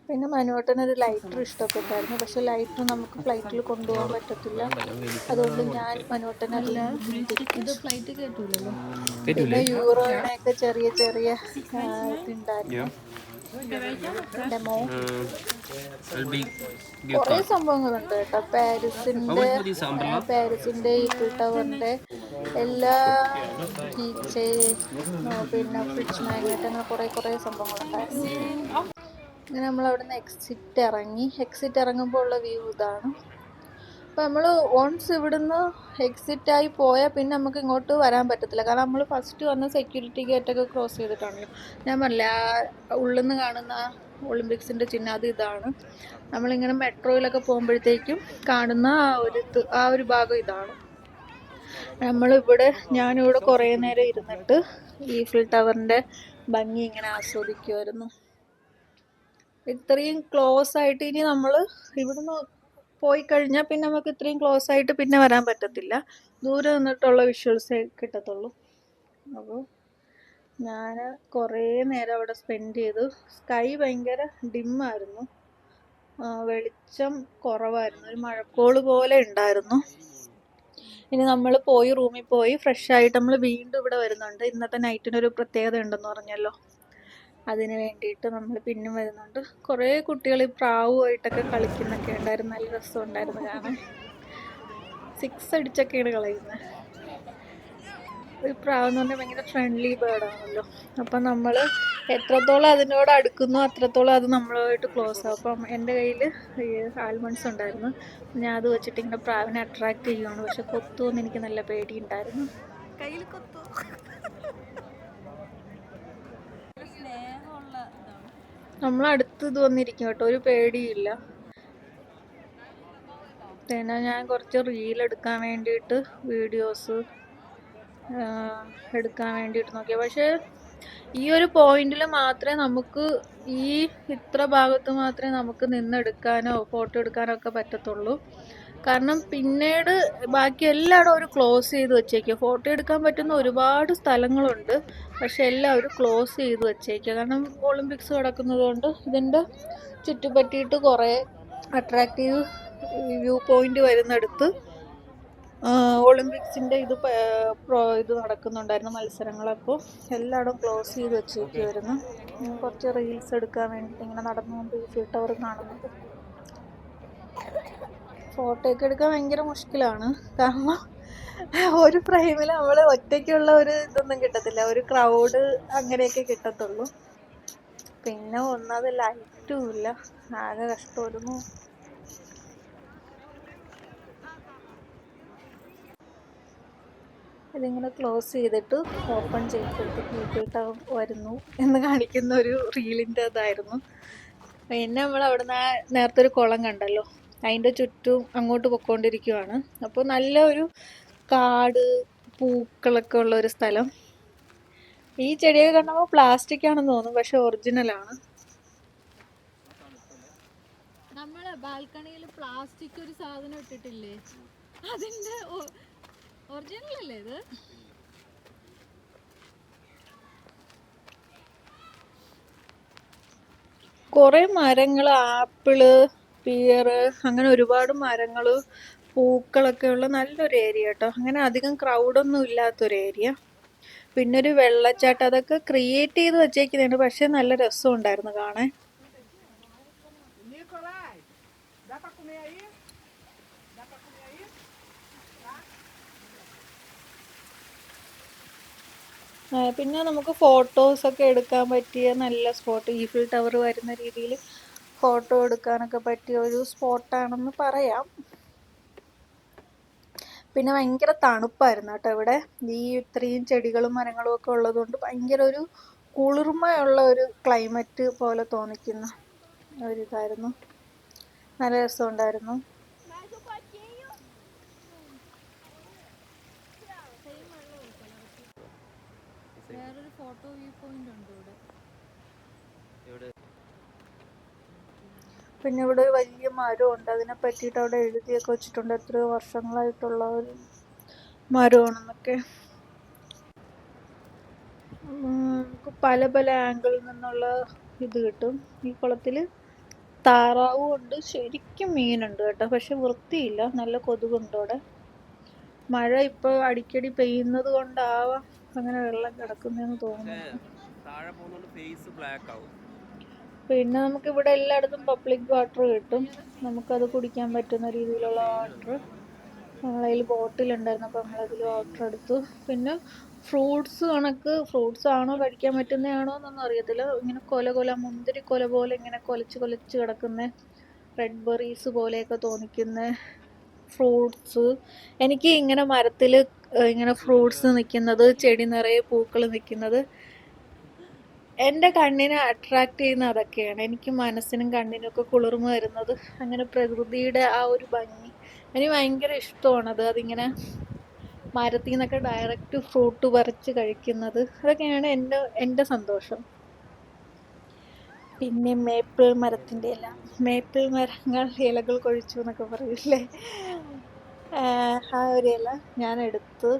പിന്നെ മനുവേട്ടനൊരു ലൈറ്റർ ഇഷ്ടപ്പെട്ടായിരുന്നു. പക്ഷെ ലൈറ്റർ നമുക്ക് ഫ്ലൈറ്റിൽ കൊണ്ടുപോകാൻ പറ്റത്തില്ല. അതുകൊണ്ട് ഞാൻ മനുവേട്ടനല്ല. ഇത് ഫ്ലൈറ്റ് കയറ്റൂലല്ലോ. പിന്നെ യൂറോയുടെയൊക്കെ ചെറിയ ഇതുണ്ടായിരുന്നു, ഡെമോ. കുറേ സംഭവങ്ങളുണ്ട് കേട്ടോ. പാരീസിൻ്റെ ഈഫിൽ ടവറിൻ്റെ എല്ലാ കീ ചെയിൻ, പിന്നെ ഫ്രിഡ്ജ് മാഗ്നറ്റ്, അങ്ങനെ കുറേ സംഭവങ്ങളുണ്ടായിരുന്നു. അങ്ങനെ നമ്മൾ അവിടെ നിന്ന് എക്സിറ്റ് ഇറങ്ങുമ്പോൾ ഉള്ള വ്യൂ ഇതാണ്. അപ്പോൾ നമ്മൾ വൺസ് ഇവിടുന്ന് എക്സിറ്റായി പോയാൽ പിന്നെ നമുക്ക് ഇങ്ങോട്ട് വരാൻ പറ്റത്തില്ല. കാരണം നമ്മൾ ഫസ്റ്റ് വന്ന് സെക്യൂരിറ്റി ഗേറ്റൊക്കെ ക്രോസ് ചെയ്തിട്ടാണല്ലോ. ഞാൻ പറഞ്ഞില്ല, ആ ഉള്ളിൽ നിന്ന് കാണുന്ന ഒളിമ്പിക്സിൻ്റെ ചിഹ്നം അത് ഇതാണ്. നമ്മളിങ്ങനെ മെട്രോയിലൊക്കെ പോകുമ്പോഴത്തേക്കും കാണുന്ന ആ ഒരു ഭാഗം ഇതാണ്. ഞാനിവിടെ കുറേ നേരം ഇരുന്നിട്ട് ഈഫിൽ ടവറിന്റെ ഭംഗി ഇങ്ങനെ ആസ്വദിക്കുമായിരുന്നു. ഇത്രയും ക്ലോസ് ആയിട്ട് ഇനി നമ്മൾ ഇവിടുന്ന് പോയി കഴിഞ്ഞാൽ പിന്നെ നമുക്ക് ഇത്രയും ക്ലോസ് ആയിട്ട് പിന്നെ വരാൻ പറ്റത്തില്ല. ദൂരെ നിന്നിട്ടുള്ള വിഷ്വൽസേ കിട്ടത്തുള്ളൂ. അപ്പോൾ ഞാൻ കുറേ നേരം അവിടെ സ്പെൻഡ് ചെയ്തു. സ്കൈ ഭയങ്കര ഡിമ്മായിരുന്നു, വെളിച്ചം കുറവായിരുന്നു, ഒരു മഴക്കോള് പോലെ ഉണ്ടായിരുന്നു. ഇനി നമ്മൾ പോയി റൂമിൽ പോയി ഫ്രഷ് ആയിട്ട് നമ്മൾ വീണ്ടും ഇവിടെ വരുന്നുണ്ട്. ഇന്നത്തെ നൈറ്റിനൊരു പ്രത്യേകത ഉണ്ടെന്ന് പറഞ്ഞല്ലോ, അതിന് വേണ്ടിയിട്ട് നമ്മൾ പിന്നും വരുന്നുണ്ട്. കുറേ കുട്ടികൾ ഈ പ്രാവുമായിട്ടൊക്കെ കളിക്കുന്നൊക്കെ ഉണ്ടായിരുന്നു, നല്ല രസമുണ്ടായിരുന്നു കാണാൻ. 6 അടിച്ചൊക്കെയാണ് കളയുന്നത്. ഒരു പ്രാവ് എന്ന് പറഞ്ഞാൽ ഭയങ്കര ഫ്രണ്ട്ലി ബേർഡാണല്ലോ. അപ്പം നമ്മൾ എത്രത്തോളം അതിനോട് അടുക്കുന്നു അത്രത്തോളം അത് നമ്മളുമായിട്ട് ക്ലോസ് ആവും. അപ്പം എൻ്റെ കയ്യിൽ ആൽമണ്ട്സ് ഉണ്ടായിരുന്നു. ഞാൻ അത് വെച്ചിട്ട് ഇങ്ങനെ പ്രാവിനെ അട്രാക്റ്റ് ചെയ്യുവാണ്. പക്ഷെ കൊത്തുമെന്ന് എനിക്ക് നല്ല പേടിയുണ്ടായിരുന്നു. കയ്യിൽ കൊത്തു. നമ്മളടുത്ത് ഇത് വന്നിരിക്കും കേട്ടോ, ഒരു പേടിയില്ല. പിന്നെ ഞാൻ കുറച്ച് റീൽ എടുക്കാൻ വേണ്ടിയിട്ട് വീഡിയോസ് എടുക്കാൻ വേണ്ടിയിട്ട് നോക്കിയത്. പക്ഷേ ഈ ഒരു പോയിന്റിൽ മാത്രമേ നമുക്ക്, ഈ ഇത്ര ഭാഗത്ത് മാത്രമേ നമുക്ക് നിന്നെടുക്കാനോ ഫോട്ടോ എടുക്കാനോ ഒക്കെ പറ്റത്തുള്ളൂ. കാരണം പിന്നീട് ബാക്കി എല്ലായിടും അവർ ക്ലോസ് ചെയ്ത് വെച്ചേക്കുക. ഫോട്ടോ എടുക്കാൻ പറ്റുന്ന ഒരുപാട് സ്ഥലങ്ങളുണ്ട്, പക്ഷെ എല്ലാവരും ക്ലോസ് ചെയ്ത് വെച്ചേക്കുക. കാരണം ഒളിമ്പിക്സ് കിടക്കുന്നത് കൊണ്ട് ഇതിൻ്റെ ചുറ്റുപറ്റിയിട്ട് കുറേ അട്രാക്റ്റീവ് വ്യൂ പോയിന്റ് വരുന്നിടത്ത് ഒളിമ്പിക്സിൻ്റെ ഇത് നടക്കുന്നുണ്ടായിരുന്നു, മത്സരങ്ങളപ്പോൾ എല്ലായിടും ക്ലോസ് ചെയ്ത് വെച്ചേക്കുമായിരുന്നു. കുറച്ച് റീൽസ് എടുക്കാൻ വേണ്ടിയിട്ട് ഇങ്ങനെ നടന്നുകൊണ്ട് ഈഫിൽ ടവർ കാണുന്നത്. ഫോട്ടോ ഒക്കെ എടുക്കാൻ ഭയങ്കര മുഷ്കിലാണ്. കാരണം ഒരു ഫ്രെയിമിൽ നമ്മൾ ഒറ്റയ്ക്കുള്ള ഒരു ഇതൊന്നും കിട്ടത്തില്ല, ഒരു ക്രൗഡ് അങ്ങനെയൊക്കെ കിട്ടത്തുള്ളൂ. പിന്നെ ഒന്നത് ലൈറ്റും ഇല്ല, ആകെ കഷ്ടമായിരുന്നു. ഇതിങ്ങനെ ക്ലോസ് ചെയ്തിട്ട് ഓപ്പൺ ചെയ്യുമ്പോഴത്തേക്ക് ഈഫിൽ ടവർ വരുന്നു എന്ന് കാണിക്കുന്ന ഒരു റീലിൻ്റെ അതായിരുന്നു. പിന്നെ നമ്മൾ അവിടുന്ന് നേരത്തെ ഒരു കുളം കണ്ടല്ലോ, അതിൻ്റെ ചുറ്റും അങ്ങോട്ട് പൊയ്ക്കൊണ്ടിരിക്കുവാണ്. അപ്പോൾ നല്ല ഒരു കാട് പൂക്കളൊക്കെ ഉള്ള ഒരു സ്ഥലം. ഈ ചെടിയൊക്കെ കണ്ടപ്പോൾ പ്ലാസ്റ്റിക് ആണെന്ന് തോന്നുന്നു, പക്ഷെ ഒറിജിനലാണ്. നമ്മളെ ബാൽക്കണിയിൽ പ്ലാസ്റ്റിക് ഒരു സാധനം ഇട്ടിട്ടില്ലേ, അതിന്റെ ഒറിജിനൽ അല്ലേ ഇത്? കുറേ മരങ്ങൾ, ആപ്പിള്, പിയറ്, അങ്ങനെ ഒരുപാട് മരങ്ങൾ, പൂക്കളൊക്കെ ഉള്ള നല്ലൊരു ഏരിയ കേട്ടോ. അങ്ങനെ അധികം ക്രൗഡൊന്നും ഇല്ലാത്തൊരു ഏരിയ. പിന്നെ ഒരു വെള്ളച്ചാട്ടം, അതൊക്കെ ക്രിയേറ്റ് ചെയ്ത് വെച്ചേക്കുന്നുണ്ട്, പക്ഷെ നല്ല രസമുണ്ടായിരുന്നു കാണാൻ. പിന്നെ നമുക്ക് ഫോട്ടോസൊക്കെ എടുക്കാൻ പറ്റിയ നല്ല സ്പോട്ട്, ഈഫിൽ ടവർ വരുന്ന രീതിയിൽ ഫോട്ടോ എടുക്കാനൊക്കെ പറ്റിയ ഒരു സ്പോട്ടാണെന്ന് പറയാം. പിന്നെ ഭയങ്കര തണുപ്പായിരുന്നു കേട്ടോ ഇവിടെ. ഈ ഇത്രയും ചെടികളും മരങ്ങളും ഒക്കെ ഉള്ളതുകൊണ്ട് ഭയങ്കര ഒരു കുളിർമയുള്ള ഒരു ക്ലൈമറ്റ് പോലെ തോന്നിക്കുന്ന ഒരിതായിരുന്നു. നല്ല രസമുണ്ടായിരുന്നു. വേറൊരു ഫോട്ടോ വ്യൂ പോയിന്റ് ഉണ്ട് ഇവിടെ. പിന്നെ ഇവിടെ ഒരു വലിയ മരമുണ്ട്, അതിനെ പറ്റിയിട്ട് അവിടെ എഴുതിയൊക്കെ വെച്ചിട്ടുണ്ട്, എത്രയോ വർഷങ്ങളായിട്ടുള്ള ഒരു മരമാണെന്നൊക്കെ. നമുക്ക് പല പല ആംഗിളിൽ നിന്നുള്ള ഇത് കിട്ടും. ഈ കുളത്തിൽ താറാവും ഉണ്ട്, ശരിക്കും മീനുണ്ട് കേട്ടോ, പക്ഷെ വൃത്തിയില്ല, നല്ല കൊതുകുണ്ട് അവിടെ. മഴ ഇപ്പോൾ അടിക്കടി പെയ്യുന്നത് കൊണ്ടാവാം അങ്ങനെ വെള്ളം കിടക്കുന്നതെന്ന് തോന്നുന്നു. പിന്നെ നമുക്ക് ഇവിടെ എല്ലായിടത്തും പബ്ലിക് വാട്ടർ കിട്ടും, നമുക്കത് കുടിക്കാൻ പറ്റുന്ന രീതിയിലുള്ള വാട്ടർ. നമ്മളതിൽ ബോട്ടിലുണ്ടായിരുന്നു, അപ്പോൾ നമ്മളതിൽ വാട്ടർ എടുത്തു. പിന്നെ ഫ്രൂട്ട്സ് ഫ്രൂട്ട്സ് ആണോ കഴിക്കാൻ പറ്റുന്നതാണോ എന്നൊന്നും അറിയത്തില്ല, ഇങ്ങനെ കൊല മുന്തിരി കൊല പോലെ ഇങ്ങനെ കൊലച്ച് കിടക്കുന്ന റെഡ് ബെറീസ് പോലെയൊക്കെ തോന്നിക്കുന്ന ഫ്രൂട്ട്സ്. എനിക്ക് ഇങ്ങനെ മരത്തിൽ ഇങ്ങനെ ഫ്രൂട്ട്സ് നിൽക്കുന്നത്, ചെടി നിറയെ പൂക്കൾ നിൽക്കുന്നത് എൻ്റെ കണ്ണിനെ അട്രാക്റ്റ് ചെയ്യുന്ന അതൊക്കെയാണ്. എനിക്ക് മനസ്സിനും കണ്ണിനും ഒക്കെ കുളിർമ വരുന്നത് അങ്ങനെ പ്രകൃതിയുടെ ആ ഒരു ഭംഗി എനിക്ക് ഭയങ്കര ഇഷ്ടമാണത്. അതിങ്ങനെ മരത്തിൽ നിന്നൊക്കെ ഡയറക്റ്റ് ഫ്രൂട്ട് പറിച്ച് കഴിക്കുന്നത്, അതൊക്കെയാണ് എൻ്റെ സന്തോഷം. പിന്നെ മേപ്പിൾ മരത്തിൻ്റെ ഇല, മേപ്പിൾ മരങ്ങൾ ഇലകൾ കൊഴിച്ചു എന്നൊക്കെ പറയൂലേ, ആ ഒരു ഇല ഞാൻ എടുത്ത്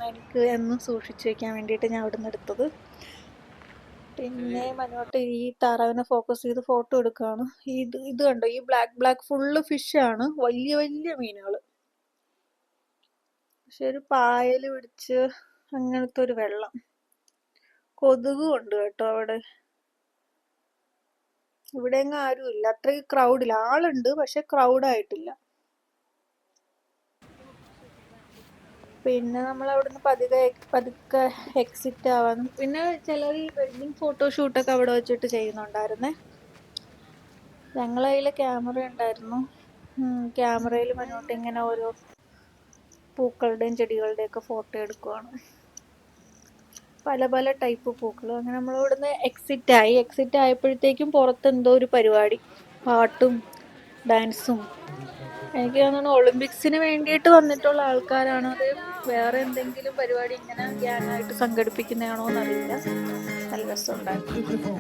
എനിക്ക് എന്നും സൂക്ഷിച്ചു വെക്കാൻ വേണ്ടിയിട്ട് ഞാൻ അവിടെ നിന്ന് എടുത്തത്. പിന്നെ മനോട്ട് ഈ താറാവിനെ ഫോക്കസ് ചെയ്ത് ഫോട്ടോ എടുക്കുകയാണ്. ഇത് കണ്ടോ, ഈ ബ്ലാക്ക് ഫുള്ള് ഫിഷാണ്, വലിയ വലിയ മീനുകൾ. പക്ഷെ ഒരു പായൽ പിടിച്ച് അങ്ങനത്തെ ഒരു വെള്ളം. കൊതുകും ഉണ്ട് കേട്ടോ അവിടെ. ഇവിടെ എങ്ങും ആരും ഇല്ല, അത്രയ്ക്ക് ക്രൗഡില്ല. ആളുണ്ട് പക്ഷെ ക്രൗഡായിട്ടില്ല. പിന്നെ നമ്മൾ അവിടുന്ന് പതുക്കെ എക്സിറ്റ് ആവാൻ. പിന്നെ ചിലർ ഈ വെഡ്ഡിങ് ഫോട്ടോഷൂട്ടൊക്കെ അവിടെ വെച്ചിട്ട് ചെയ്യുന്നുണ്ടായിരുന്നേ. ഞങ്ങളെ കയ്യിൽ ക്യാമറ ഉണ്ടായിരുന്നു. ക്യാമറയിൽ മുന്നോട്ട് ഇങ്ങനെ ഓരോ പൂക്കളുടെയും ചെടികളുടെയൊക്കെ ഫോട്ടോ എടുക്കുവാണ്. പല പല ടൈപ്പ് പൂക്കൾ. അങ്ങനെ നമ്മൾ ഇവിടുന്ന് എക്സിറ്റ് ആയപ്പോഴത്തേക്കും പുറത്ത് എന്തോ ഒരു പരിപാടി, പാട്ടും ഡാൻസും. എനിക്ക് തോന്നുന്നു ഒളിമ്പിക്സിന് വേണ്ടിയിട്ട് വന്നിട്ടുള്ള ആൾക്കാരാണോ അത് വേറെ എന്തെങ്കിലും പരിപാടി ഇങ്ങനെ ഗ്യാങ് ആയിട്ട് സംഘടിപ്പിക്കുന്നതാണോ എന്നറിയില്ല. നല്ല രസമുണ്ടായിരുന്നു.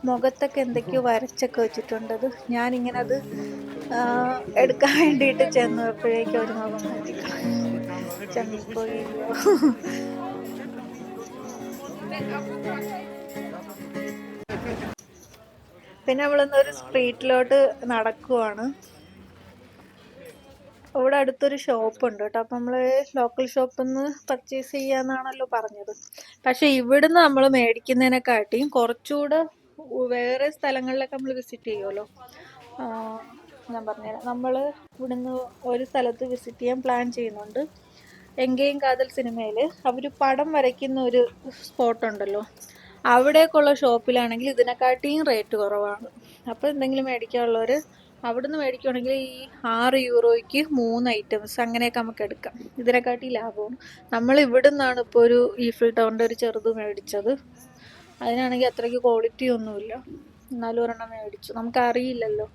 മുഖത്തൊക്കെ എന്തൊക്കെയോ വരച്ചൊക്കെ വെച്ചിട്ടുണ്ടത്. ഞാനിങ്ങനെ അത് എടുക്കാൻ വേണ്ടിയിട്ട് ചെന്നപ്പോഴേക്കും ഒരു മുഖം മാറ്റിക്കളഞ്ഞു. ചമ്മിപ്പോയില്ലോ. പിന്നെ നമ്മളിന്നൊരു സ്ട്രീറ്റിലോട്ട് നടക്കുവാണ്. ഇവിടെ അടുത്തൊരു ഷോപ്പ് ഉണ്ട് കേട്ടോ. അപ്പം നമ്മൾ ലോക്കൽ ഷോപ്പിൽ നിന്ന് പർച്ചേസ് ചെയ്യാന്നാണല്ലോ പറഞ്ഞത്. പക്ഷെ ഇവിടുന്ന് നമ്മൾ മേടിക്കുന്നതിനെക്കാട്ടിയും കുറച്ചുകൂടെ വേറെ സ്ഥലങ്ങളിലൊക്കെ നമ്മൾ വിസിറ്റ് ചെയ്യുമല്ലോ. ഞാൻ പറഞ്ഞുതരാം. നമ്മൾ ഇവിടുന്ന് ഒരു സ്ഥലത്ത് വിസിറ്റ് ചെയ്യാൻ പ്ലാൻ ചെയ്യുന്നുണ്ട്. എങ്കേയും കാതൽ സിനിമയിൽ അവർ പടം വരയ്ക്കുന്ന ഒരു സ്പോട്ടുണ്ടല്ലോ, അവിടേക്കുള്ള ഷോപ്പിലാണെങ്കിൽ ഇതിനെക്കാട്ടിയും റേറ്റ് കുറവാണ്. അപ്പോൾ എന്തെങ്കിലും മേടിക്കാനുള്ളവർ അവിടുന്ന് മേടിക്കുകയാണെങ്കിൽ ഈ 6 യൂറോയ്ക്ക് 3 ഐറ്റംസ് അങ്ങനെയൊക്കെ നമുക്ക് എടുക്കാം. ഇതിനെക്കാട്ടി ലാഭമാണ്. നമ്മൾ ഇവിടുന്നാണ് ഇപ്പോൾ ഒരു ഈഫിൽ ടവറിൻ്റെ ഒരു ചെറുത് മേടിച്ചത്. അതിനാണെങ്കിൽ അത്രയ്ക്ക് ക്വാളിറ്റി ഒന്നുമില്ല, എന്നാലും ഒരെണ്ണം മേടിച്ചു. നമുക്കറിയില്ലല്ലോ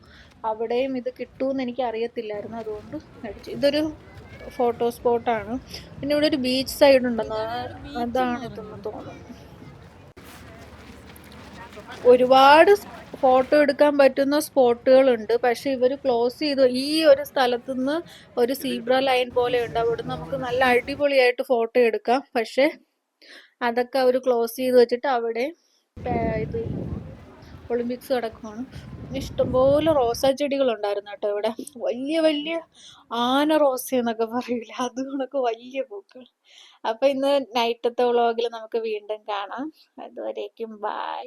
അവിടെയും ഇത് കിട്ടുമെന്ന് എനിക്ക് അറിയത്തില്ലായിരുന്നു, അതുകൊണ്ട് മേടിച്ചു. ഇതൊരു ഫോട്ടോ സ്പോട്ടാണ്. പിന്നെ ഇവിടെ ഒരു ബീച്ച് സൈഡ് ഉണ്ടെന്ന്, അതാണ് ഇതെന്ന് തോന്നുന്നു. ഒരുപാട് ഫോട്ടോ എടുക്കാൻ പറ്റുന്ന സ്പോട്ടുകളുണ്ട്. പക്ഷെ ഇവർ ക്ലോസ് ചെയ്തു. ഈ ഒരു സ്ഥലത്തുനിന്ന് ഒരു സീബ്ര ലൈൻ പോലെ ഉണ്ട്, അവിടെ നമുക്ക് നല്ല അടിപൊളിയായിട്ട് ഫോട്ടോ എടുക്കാം. പക്ഷെ അതൊക്കെ അവർ ക്ലോസ് ചെയ്ത് വെച്ചിട്ട് അവിടെ ഇത് ഒളിമ്പിക്സ് കിടക്കുവാണ്. ഇഷ്ടംപോലെ റോസാ ചെടികളുണ്ടായിരുന്നു കേട്ടോ ഇവിടെ. വലിയ വലിയ ആന റോസ എന്നൊക്കെ പറയൂല, അതുകൊണ്ടൊക്കെ വലിയ പൂക്കൾ. അപ്പൊ ഇന്ന് നൈറ്റത്തെ വ്ളോഗിൽ നമുക്ക് വീണ്ടും കാണാം. അതുവരേക്കും ബൈ.